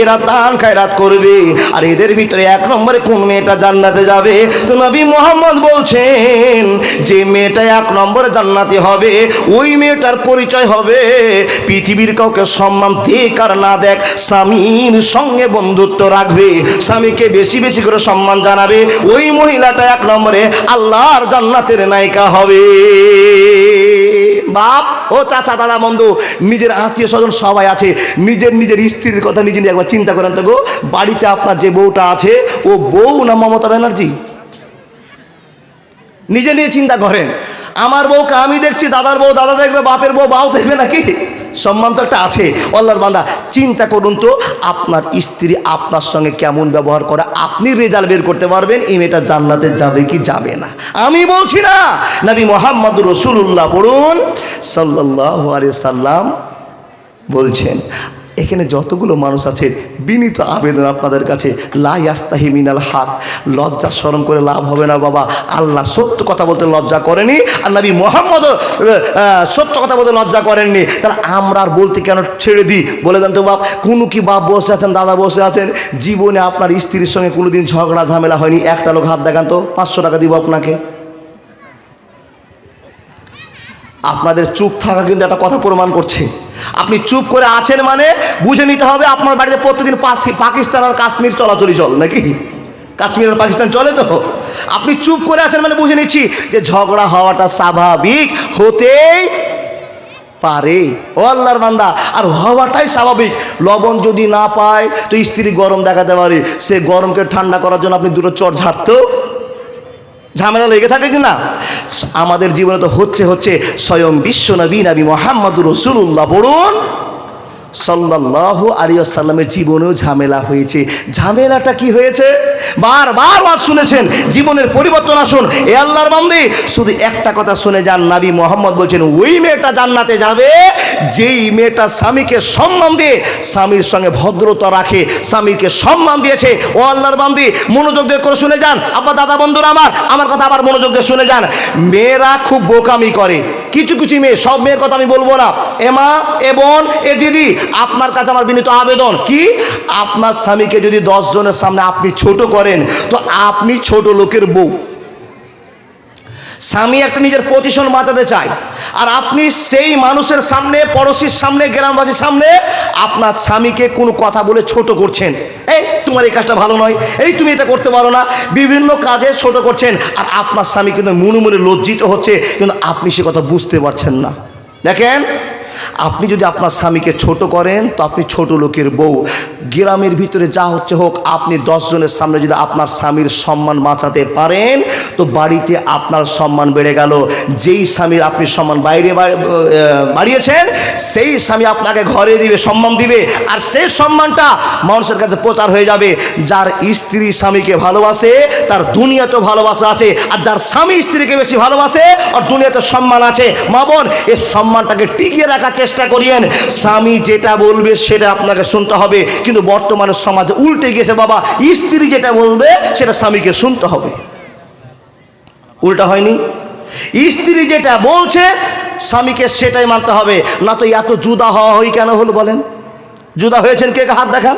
এরা দান খায়রাত করবে, আর এদের ভিতরে এক নম্বরে কোন মেয়েটা জান্নাতে যাবে? তো নবী মুহাম্মদ বলছেন, যে মেয়েটা এক নম্বরে জান্নাতি হবে, ওই মেয়েটার পরিচয় হবে পৃথিবীর কাউকে সম্মান দেখ আর না দেখ, স্বামীর সঙ্গে বন্ধুত্ব রাখবে, স্বামীকে বেশি বেশি করে সম্মান জানাবে, ওই মহিলাটা এক নম্বরে আল্লাহর জান্নাতের নায়িকা হবে। বাপ ও চাচা দাদা বন্ধু, নিজের আত্মীয় স্বজন সবাই আছে, নিজের নিজের স্ত্রীর কথা নিজে নিয়ে একবার চিন্তা করেন তো গো। বাড়িতে আপনার যে বউটা আছে, ও বউ না মমতা ব্যানার্জি? নিজে নিয়ে চিন্তা করেন। আমার বউকে আমি দেখছি, দাদার বউ দাদা দেখবে, বাপের বউ বাও দেখবে নাকি? সম্মান তো একটা আছে। আল্লাহর বান্দা, চিন্তা করুন তো, আপনার স্ত্রী আপনার সঙ্গে কেমন ব্যবহার করে, আপনি রেজাল্ট বের করতে পারবেন এই মেয়েটা জান্নাতে যাবে কি যাবে না। আমি বলছি না, নবী মুহাম্মদ রাসূলুল্লাহ পড়ুন সাল্লাল্লাহু আলাইহি সাল্লাম বলছেন, এখানে যতগুলো মানুষ আছে, বিনীত আবেদন আপনাদের কাছে, লা ইয়াস্তাহি মিনাল হক, লজ্জা শরম করে লাভ হবে না বাবা। আল্লাহ সত্য কথা বলতে লজ্জা করেনি, আর নবী মুহাম্মদ সত্য কথা বলতে লজ্জা করেননি, তাহলে আমরা আর বলতে কেন ছেড়ে দিই? বলে দেন তো বাপ, কোনো কি বাপ বসে আছেন, দাদা বসে আছেন, জীবনে আপনার স্ত্রীর সঙ্গে কোনোদিন ঝগড়া ঝামেলা হয়নি? একটা লোক হাত দেখান তো, 500 টাকা দিব আপনাকে। আপনাদের চুপ থাকা কিন্তু একটা কথা প্রমাণ করছে। আপনি চুপ করে আছেন মানে বুঝে নিতে হবে আপনার বাড়িতে প্রতিদিন পাকিস্তান আর কাশ্মীর চলাচলি চল নাকি? কাশ্মীর আর পাকিস্তান চলে তো। আপনি চুপ করে আছেন মানে বুঝে নিচ্ছি যে ঝগড়া হওয়াটা স্বাভাবিক, হতেই পারে? ও আল্লাহর বান্দা, আর হওয়াটাই স্বাভাবিক। লবণ যদি না পায় তো স্ত্রী গরম দেখাতে পারে, সে গরমকে ঠান্ডা করার জন্য আপনি দুটো চট ঝাড়তেও ঝামেলা লেগে থাকে কিনা? আমাদের জীবনে তো হচ্ছে স্বয়ং বিশ্বনবী নবী মুহাম্মদুর রাসূলুল্লাহ পড়ুন সাল্লাল্লাহু আলাইহি ওয়াসাল্লামের জীবনেও ঝামেলা হয়েছে। ঝামেলাটা কি হয়েছে? বারবার ওয়াজ শুনেছেন, জীবনের পরিবর্তন আসুন। এ আল্লাহর বান্দী, শুধু একটা কথা শুনে যান, নবী মুহাম্মদ বলছেন ওই মেয়েটা জান্নাতে যাবে যেই মেয়েটা স্বামীকে সম্মান দিয়ে স্বামীর সঙ্গে ভদ্রতা রাখে, স্বামীকে সম্মান দিয়েছে। ও আল্লাহর বান্দী, মনোযোগ দিয়ে করে শুনে যান। আপনার দাদা বন্ধুরা আমার কথা আবার মনোযোগ দিয়ে শুনে যান। মেয়েরা খুব বোকামি করে, কিছু কিছু মেয়ে, সব মেয়ের কথা আমি বলবো না। এ মা, এ বোন, এ দিদি, আপনার কাছে আমার বিনীত আবেদন, কি আপনার স্বামীকে যদি 10 জনের সামনে আপনি ছোট করেন তো আপনি ছোট লোকের বউ। স্বামী একটা নিজের পজিশন বাঁচাতে চায়, আর আপনি সেই মানুষের সামনে, পড়োশির সামনে, গ্রামবাসীর সামনে আপনার স্বামীকে কোনো কথা বলে ছোট করছেন। এই তোমার এই কাজটা ভালো নয়, এই তুমি এটা করতে পারো না, বিভিন্ন কাজে ছোট করছেন। আর আপনার স্বামী কিন্তু মনে মনে লজ্জিত হচ্ছে, কিন্তু আপনি সে কথা বুঝতে পারছেন না। দেখেন, আপনি যদি আপনার স্বামীকে ছোট করেন তো আপনি ছোট লোকের বউ। গ্রামের ভিতরে যা হচ্ছে হোক, আপনি 10 জনের সামনে যদি আপনার স্বামীর সম্মান বাঁচাতে পারেন তো বাড়িতে আপনার সম্মান বেড়ে গেল। যেই স্বামীর আপনি সম্মান বাইরে বাড়িয়েছেন সেই স্বামী আপনাকে ঘরে দিবে, সম্মান দিবে, আর সেই সম্মানটা মানুষের কাছে প্রচার হয়ে যাবে। যার স্ত্রী স্বামীকে ভালোবাসে তার দুনিয়াতেও ভালোবাসা আছে, আর যার স্বামী স্ত্রীকে বেশি ভালোবাসে আর দুনিয়াতে সম্মান আছে। মা বোন, এই সম্মানটাকে টিকিয়ে রাখার চেষ্টা করিয়েন। স্বামী যেটা বলবে সেটা আপনাকে শুনতে হবে, কিন্তু বর্তমানে সমাজে উল্টে গেছে বাবা, স্ত্রী যেটা বলবে সেটা স্বামীকে শুনতে হবে। উল্টা হয়নি? স্ত্রী যেটা বলছে স্বামীকে সেটাই মানতে হবে, না তো এত জুদা হই কেন হলো বলেন? জুদা হয়েছেন কে? হাত দেখান।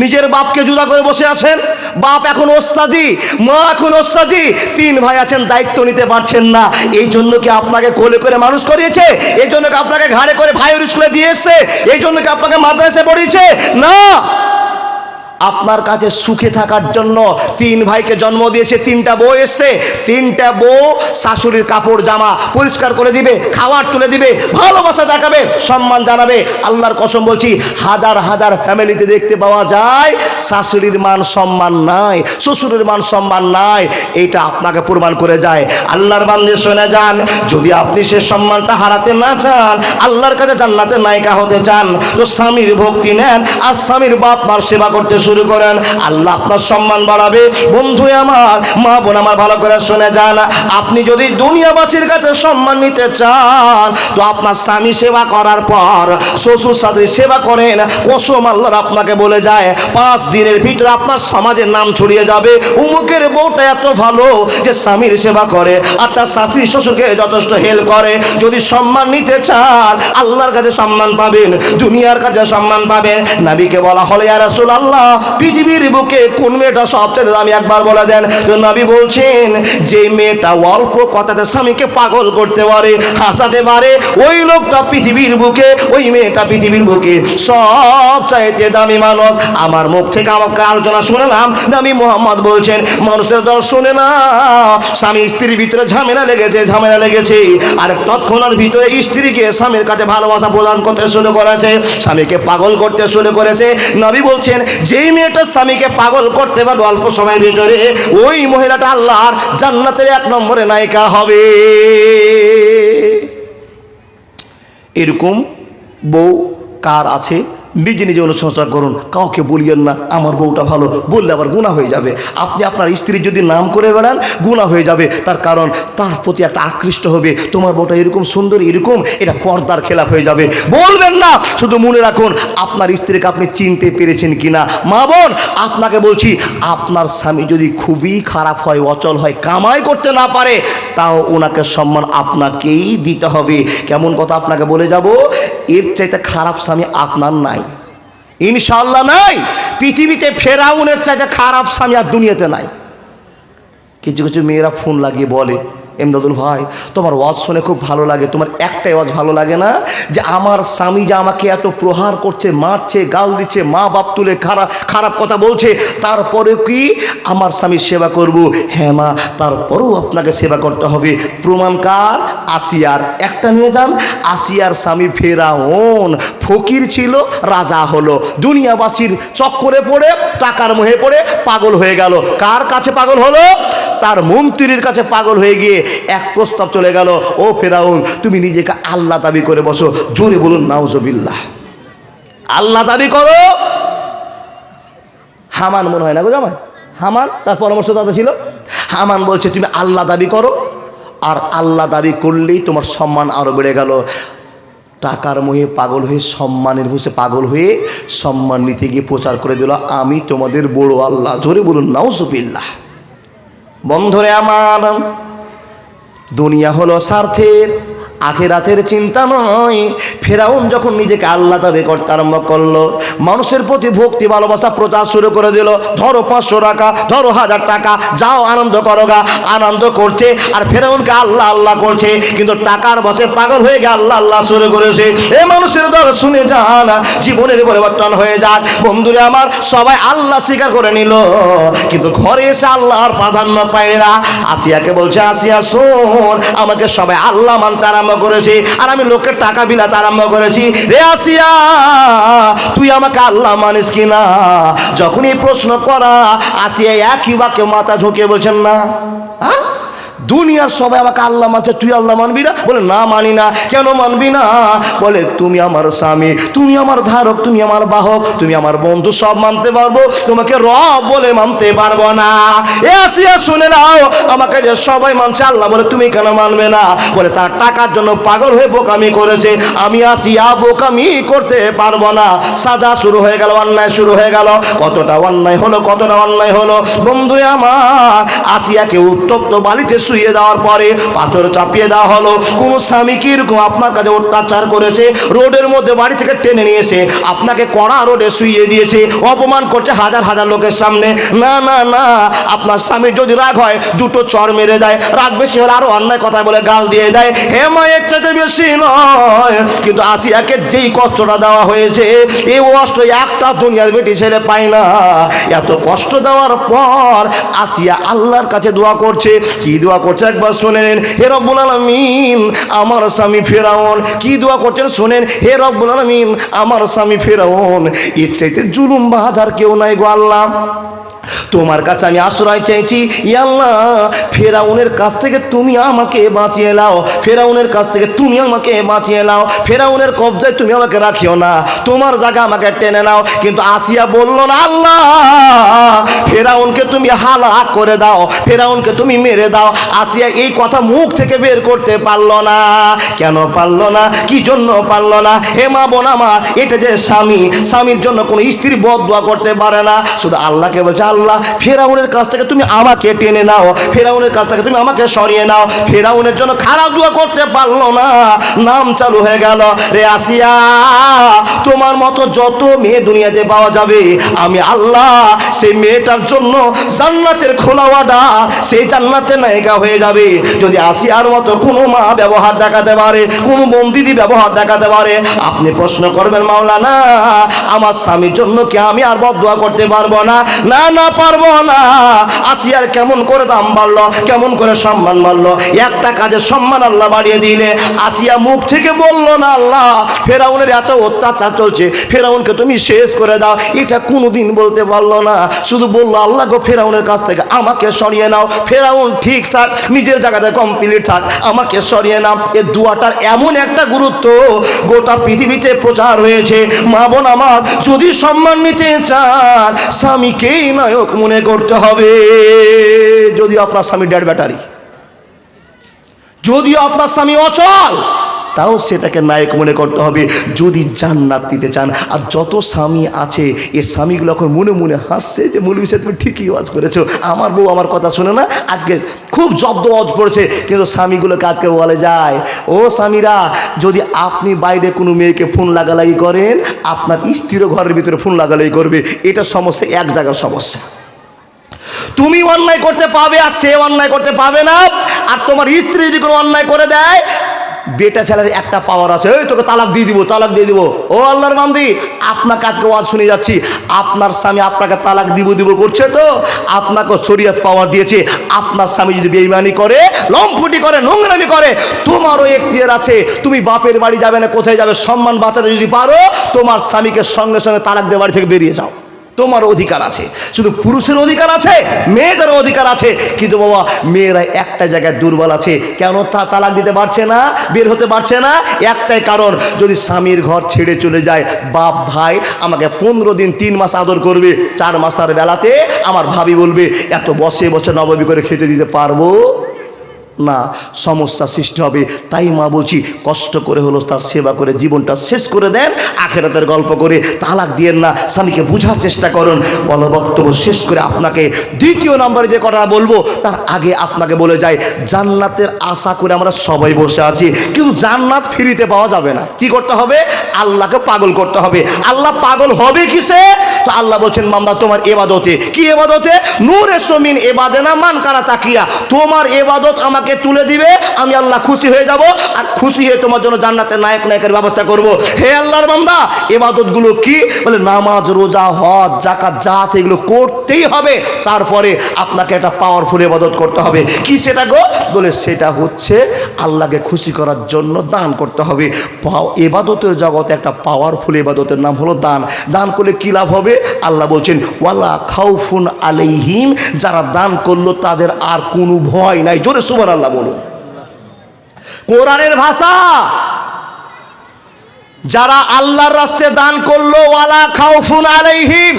নিজের বাপকে জুদা করে বসে আছেন। বাপ এখন ওস্তাজি, মা এখন ওস্তাজি, 3 ভাই আছেন, দায়িত্ব নিতে পারছেন না। এই জন্য কি আপনাকে কোলে করে মানুষ করিয়েছে? এই জন্য কি আপনাকে ঘাড়ে করে ভাইয়ের স্কুলে দিয়ে এসছে? এই জন্য কি আপনাকে মাদ্রাসায় পড়িয়েছে? না, আপনার কাছে সুখে থাকার জন্য 3 ভাইকে জন্ম দিয়েছে, 3টা বউ এসছে, 3টা বউ শাশুড়ির কাপড় জামা পরিষ্কার করে দিবে, খাবার তুলে দিবে, ভালোবাসা দেখাবে, সম্মান জানাবে। আল্লাহর কসম বলছি, হাজার হাজার ফ্যামিলিতে দেখতে পাওয়া যায় শাশুড়ির মান সম্মান নাই, শ্বশুরের মান সম্মান নাই। এটা আপনাকে প্রমাণ করে যায়। আল্লাহর বান্দা শুনে যান, যদি আপনি সে সম্মানটা হারাতে না চান, আল্লাহর কাছে জান্নাতের নায়িকা হতে চান, তো স্বামীর ভক্তি নেন আর স্বামীর বাপ মার সেবা করতে শুরু করেন, আল্লাহ আপনার সম্মান বাড়াবে। বন্ধু আমার, মা বোন আমার, ভালো করে শুনে যান। আপনি যদি দুনিয়াবাসীর কাছে সম্মান নিতে চান তো আপনার স্বামী সেবা করার পর শ্বশুর শাশুড়ি সেবা করেন। কসম আল্লাহর আপনাকে বলে যায় 5 দিনের ভিতরে আপনার সমাজের নাম ছড়িয়ে যাবে, উমুকের বউটা এত ভালো যে স্বামীর সেবা করে আর তার শাশুড়ি শ্বশুরকে যথেষ্ট হেল্প করে। যদি সম্মান নিতে চান আল্লাহর কাছে সম্মান পাবেন, দুনিয়ার কাছে সম্মান পাবেন। নবীকে বলা হলো, ইয়া রাসূলুল্লাহ, পৃথিবীর বুকে কোন মেয়েটা সবচেয়ে দামি, একবার বলে দেন। তো নবী বলছেন, যে মেয়েটা অল্প কথাতে স্বামীকে পাগল করতে পারে, হাসাতে পারে, ওই লোকটা পৃথিবীর বুকে, ওই মেয়েটা পৃথিবীর বুকে সবচাইতে দামি মানুষ। আমার মুখ থেকে আমাকে আলোচনা শুনলাম, নবী মুহাম্মদ বলছেন, মানুষের দল শুনে না, স্বামী স্ত্রীর ভিতরে ঝামেলা লেগেছে, আর তৎক্ষণাৎ ভিতরে স্ত্রীকে স্বামীর কাছে ভালোবাসা প্রদান করতে শুরু করেছে, স্বামীকে পাগল করতে শুরু করেছে। নবী বলছেন, যেই মেয়েটা স্বামীকে পাগল করতে পারবে অল্প সময়ের ভিতরে, ওই মহিলাটা আল্লাহর জান্নাতের 1 নম্বরে নায়িকা হবে। এরকম বউ কার আছে? নিজে নিজে অনুশংসা করুন, কাউকে বলিয়েন না আমার বউটা ভালো, বললে আবার গুনাহ হয়ে যাবে। আপনি আপনার স্ত্রীর যদি নাম করে বেড়ান গুনাহ হয়ে যাবে, তার কারণ তার প্রতি একটা আকৃষ্ট হবে, তোমার বউটা এরকম সুন্দর, এরকম, এটা পর্দার খেলাফ হয়ে যাবে। বলবেন না, শুধু মনে রাখুন আপনার স্ত্রীকে আপনি চিনতে পেরেছেন কিনা। মা বোন, আপনাকে বলছি, আপনার স্বামী যদি খুবই খারাপ হয়, অচল হয়, কামাই করতে না পারে, তাও ওনাকে সম্মান আপনাকেই দিতে হবে। কেমন কথা আপনাকে বলে যাব, এর চাইতে খারাপ স্বামী আপনার নাই, ইনশাআল্লাহ নাই। পৃথিবীতে ফেরাউনের চাইতে খারাপ স্বামী আর দুনিয়াতে নাই। কিছু কিছু মেয়েরা ফোন লাগিয়ে বলে, এমদাদুল ভাই, তোমার ওয়াজ শুনে খুব ভালো লাগে, তোমার একটাই ওয়াজ ভালো লাগে না যে আমার স্বামী যে আমাকে এত প্রহার করছে, মারছে, গাল দিচ্ছে, মা বাপ তুলে খারাপ খারাপ কথা বলছে, তারপরে কি আমার স্বামীর সেবা করব? হ্যাঁ মা, তারপরেও আপনাকে সেবা করতে হবে। প্রমাণকার আসিয়ার একটা নিয়ে যান। আসিয়ার স্বামী ফেরাউন ফকির ছিল, রাজা হলো, দুনিয়াবাসীর চক্করে পড়ে টাকার মোহে পড়ে পাগল হয়ে গেল। কার কাছে পাগল হলো? তার মন্ত্রীর কাছে পাগল হয়ে গিয়ে এক প্রস্তাব চলে গেল, ও ফেরাউন, তুমি নিজেকে আল্লাহ দাবি করে বসো। জোরে বলুন নাউজুবিল্লাহ। আল্লাহ দাবি করো। হামান মনে হয় না গো জামাই, হামান তার পরামর্শদাতা ছিল। হামান বলছে তুমি আল্লাহ দাবি করো, আর আল্লাহ দাবি করলেই তোমার সম্মান আরো বেড়ে গেল। টাকার মোহে পাগল হয়ে, সম্মানের ভুষে পাগল হয়ে সম্মান নিতে গিয়ে প্রচার করে দিল, আমি তোমাদের বড় আল্লাহ। জোরে বলুন নাউজুবিল্লাহ। বন্ধুরে আমার, দুনিয়া হলো স্বার্থের, আখিরাতের চিন্তা নয়। ফেরাউন যখন নিজেকে আল্লাহ দাবি করতে আরম্ভ করলো, মানুষের প্রতি ভক্তি ভালোবাসা প্রচার শুরু করে দিল। ধরো 500 টাকা, ধরো 1000 টাকা, যাও আনন্দ করো গা। আনন্দ করছে আর ফেরাউনকে আল্লাহ আল্লাহ করছে, কিন্তু টাকার বসে পাগল হয়ে গিয়ে আল্লাহ আল্লাহ শুরু করেছে। এ মানুষের দল শুনে যান, জীবনের পরিবর্তন হয়ে যাক। বন্ধুরা আমার, সবাই আল্লাহ স্বীকার করে নিল, কিন্তু ঘরে এসে আল্লাহর প্রাধান্য পায় না। আসিয়াকে বলছে, আসিয়া শোন, আমাকে সবাই আল্লাহ মানতে আরম্ভ করেছি, আর আমি লোকের টাকা বিলাতে আরম্ভ করেছি। রে আসিয়া, তুই আমাকে আল্লাহ মানিস কিনা? যখনই প্রশ্ন করা, আসিয়া একই বাক্যে মাথা ঝুঁকিয়ে বলছেন না। হ্যাঁ, দুনিয়ার সবাই আমাকে আল্লাহ মানছে, তুই আল্লাহ মানবি না? বলে না, মানি না। কেন মানবি না? বলে তুমি আমার স্বামী, তুমি আমার ধারক, তুমি আমার বাহক, তুমি আমার বন্ধু, সব মানতে পারবো, তোমাকে রব বলে মানতে পারবো না। এ আসিয়া শুনে নাও, আমাকে যে সবাই মানছে আল্লাহ বলে, তুমি কেন মানবে না? বলে তার টাকার জন্য পাগল হয়ে বোকামি করেছে, আমি আসিয়া বোকামি করতে পারবো না। সাজা শুরু হয়ে গেল, অন্যায় শুরু হয়ে গেল। কতটা অন্যায় হলো, কতটা অন্যায় হলো। বন্ধুরে আমার, আসিয়াকে উত্তপ্ত বালিতে শুয়ে দেওয়ার পরে পাথর চাপিয়ে দেওয়া হলো। কোন স্বামী কিরকম আপনার কাছে অত্যাচার করেছে, রোডের মধ্যে বাড়ি থেকে টেনে নিয়েছে, আপনাকে কড়া রোডে শুইয়ে দিয়েছে, অপমান করছে হাজার হাজার লোকের সামনে। না না না, আপনার স্বামী যদি রাগ হয় দুটো চর মেরে দেয়, রাগ বেশি হলে আরো অন্যায় কথা বলে গাল দিয়ে দেয়। হে মায়ের চাইতে বেশি নয়, কিন্তু আসিয়াকে যেই কষ্টটা দেওয়া হয়েছে, এই কষ্ট একটা দুনিয়ার বেটি ছেলে পায় না। এত কষ্ট দেওয়ার পর আসিয়া আল্লাহর কাছে দোয়া করছে। কি দোয়া করছে একবার শুনেন। হে রব্বুল আলামিন, আমার স্বামী ফেরাউন। কি দোয়া করছেন শুনেন। হে রব্বুল আলামিন, আমার স্বামী ফেরাউন, এর চাইতে জুলুম বাজার কেউ নাই গো আল্লাহ। তোমার কাছে আমি আশ্রয় চাইছি, ইয়া আল্লাহ, ফেরাউনের কাছ থেকে তুমি আমাকে বাঁচিয়ে নাও, ফেরাউনের কাছ থেকে তুমি আমাকে বাঁচিয়ে নাও, ফেরাউনের কবজায় তুমি আমাকে রাখিও না, তোমার জায়গা আমাকে টেনে নাও। কিন্তু আসিয়া বলল না, আল্লাহ, ফেরাউনকে তুমি হালাক করে দাও, ফেরাউনকে তুমি মেরে দাও। আসিয়া এই কথা মুখ থেকে বের করতে পারলো না। কেন পারলো না? কি জন্য পারলো না? হে মা বোন আমার, এটা যে স্বামী, স্বামীর জন্য কোনো স্ত্রী বদদোয়া করতে পারে না। শুধু আল্লাহকে বলছে, আল্লাহ, ফেরাউনের কাছ থেকে তুমি আমাকে টেনে নাও, ফেরাউনের কাছ থেকে তুমি আমাকে সরিয়ে নাও। ফেরাউনের জন্য খারাপ দোয়া করতে পারলো না। নাম চালু হয়ে গেল, রে আসিয়া, তোমার মতো যত মেয়ে দুনিয়াতে পাওয়া যাবে, আমি আল্লাহ সেই মেয়েটার জন্য জান্নাতের খোলা ওয়াদা, সেই জান্নাতের নায়িকা হয়ে যাবে যদি আসিয়ার মতো কোনো মা ব্যবহার দেখাতে পারে, কোনো বন্দিদি ব্যবহার দেখাতে পারে। আপনি প্রশ্ন করবেন, মাওলানা, আমার স্বামীর জন্য কি আমি আর বদদোয়া করতে পারবো না? না না, পারবো না। আসিয়ার কেমন করে দাম বাড়লো, কেমন করে সম্মান বাড়লো। একটা কাজের সম্মান আল্লাহ বাড়িয়ে দিলে আসিয়া মুখ থেকে বললো না, আল্লাহ, ফেরাউনের এত অত্যাচার চলছে, ফেরাউনকে তুমি শেষ করে দাও। এটা কোনোদিন বলতে পারলো না। শুধু বললো, আল্লাহ গো, ফেরাউনের কাছ থেকে আমাকে সরিয়ে নাও, ফেরাউন ঠিক থাক, নিজের জায়গাতে কমপ্লিট থাক, আমাকে সরিয়ে নাও। এই দোয়াটার এমন একটা গুরুত্ব গোটা পৃথিবীতে প্রচার হয়েছে। মা বোন আমার, যদি সম্মান নিতে চান, স্বামীকেই নায়ক মনে করতে হবে। যদি আপনার স্বামী ডেড ব্যাটারি, যদিও আপনার স্বামী অচল, তাও সেটাকে নায়ক মনে করতে হবে যদি জান্নাত দিতে চান। আর যত স্বামী আছে, এই স্বামীগুলো এখন মনে মনে হাসছে যে মৌলভী সাহেব তুমি ঠিকই ওয়াজ করেছো, আমার বউ আমার কথা শুনে না, আজকে খুব জব্দ ওয়াজ পড়েছে। কিন্তু স্বামীগুলোকে আজকে বলে যায়, ও স্বামীরা, যদি আপনি বাইরে কোনো মেয়েকে ফোন লাগালাগি করেন, আপনার স্ত্রীরও ঘরের ভিতরে ফোন লাগালাগি করবে। এটা সমস্যা, এক জায়গার সমস্যা। তুমি অন্যায় করতে পাবে আর সে অন্যায় করতে পাবে না। আর তোমার স্ত্রী যদি কোনো অন্যায় করে দেয়, বেটা ছেলের একটা পাওয়ার আছে, এই তোকে তালাক দিয়ে দিব, তালাক দিয়ে দিব। ও আল্লাহর বান্দি, আপনাকে আজকে ওয়াজ শুনে যাচ্ছি, আপনার স্বামী আপনাকে তালাক দিব করছে, তো আপনাকে শরীয়ত পাওয়ার দিয়েছে। আপনার স্বামী যদি বেঈমানি করে, লম্পটি করে, নোংরামি করে, তোমারও এখতিয়ার আছে। তুমি বাপের বাড়ি যাবে না, কোথায় যাবে, সম্মান বাঁচাতে যদি পারো, তোমার স্বামীকে সঙ্গে সঙ্গে তালাক দিয়ে বাড়ি থেকে বেরিয়ে যাও। তোমার অধিকার আছে। শুধু পুরুষের অধিকার আছে, মেয়েদের অধিকার আছে। কিন্তু বাবা, মেয়েরা একটা জায়গায় দুর্বল আছে। কেন তালাক দিতে পারছে না, বের হতে পারছে না? একটাই কারণ, যদি স্বামীর ঘর ছেড়ে চলে যায়, বাপ ভাই আমাকে 15 দিন 3 মাস আদর করবে, 4 মাসের বেলাতে আমার ভাবি বলবে, এত বসে বসে নববী করে খেতে দিতে পারবো না, সমস্যা সৃষ্টি হবে। তাই মা বলছি, কষ্ট করে হলো তার সেবা করে জীবনটা শেষ করে দেন, আখেরাতের গল্প করে তালাক দিয়েন না। স্বামীকে বোঝার চেষ্টা করুন। বলো বক্তব্য শেষ করে আপনাকে দ্বিতীয় নম্বরে যে কথা বলবো, তার আগে আপনাকে বলে যাই, জান্নাতের আশা করে আমরা সবাই বসে আছি, কিন্তু জান্নাত ফ্রিতে পাওয়া যাবে না। কি করতে হবে? আল্লাহকে পাগল করতে হবে। আল্লাহ পাগল হবে কিসে? তো আল্লাহ বলছেন, বান্দা তোমার এবাদতে। কি এবাদতে? নূরে সমিন এবাদেনা মান কারা তাকিয়া। তোমার এবাদত আমাকে তুলে দিবে, আমি আল্লাহ খুশি হয়ে যাব, আর খুশি হয়ে তোমার জন্য জান্নাতের নায়কের ব্যবস্থা করব। হে আল্লাহর বান্দা, ইবাদতগুলো কি? বলে নামাজ, রোজা, হজ, যাকাত যা আছে এগুলো করতেই হবে। তারপরে আপনাকে একটা পাওয়ারফুল ইবাদত করতে হবে। কি সেটা গো? বলে সেটা হচ্ছে আল্লাহকে খুশি করার জন্য দান করতে হবে। ইবাদতের জগতে একটা পাওয়ারফুল ইবাদতের নাম হলো দান। দান করলে কি লাভ হবে? আল্লাহ বলছেন, ওয়ালা খাউফুন আলাইহিম, যারা দান করলো তাদের আর কোনো ভয় নাই। জোরে সুবহানাল্লাহ বলুন। কোরআনের ভাষা, যারা আল্লাহর রাস্তায় দান করলো, ওয়ালা খাউফুন আলাইহিম,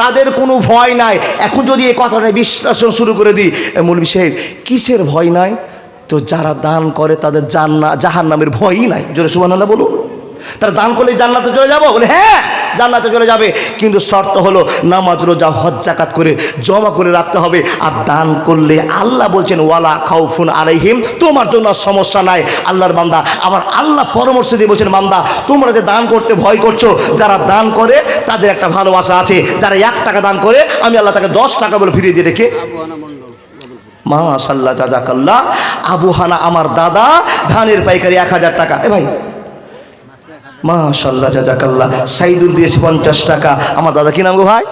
তাদের কোনো ভয় নাই। এখন যদি এই কথাটা বিশ্লেষণ শুরু করে দিই, মৌলভী সাহেব কিসের ভয় নাই? তো যারা দান করে তাদের জাহান্নামের ভয়ই নাই। জোরে সুবহানাল্লাহ বলুন। তারা দান করলে জান্নাতে চলে যাবো? বলে হ্যাঁ, জান্নাতে চলে যাবে, কিন্তু শর্ত হলো নামাজ, রোজা, হজ, যাকাত করে জমা করে রাখতে হবে। আর দান করলে আল্লাহ বলছেন, ওয়ালা খাউফুন আলাইহিম, তোমার জন্য সমস্যা নাই। আল্লাহর বান্দা, আবার আল্লাহ পরামর্শ দিয়ে বলছেন, বান্দা তোমরা যে দান করতে ভয় করছো, যারা দান করে তাদের একটা ভালোবাসা আছে। যারা 1 টাকা দান করে, আমি আল্লাহ তাকে 10 টাকা বলে ফিরিয়ে দিয়ে রেখে। মাশাআল্লাহ, জাযাকাল্লাহ। আবু হানা আমার দাদা, ধানের পাইকারি 1000 টাকা। এ ভাই মাশাআল্লাহ, জাযাকাল্লাহ। সাইদুর দিয়েছে 50 টাকা। আমার দাদা কি নাম গো ভাই?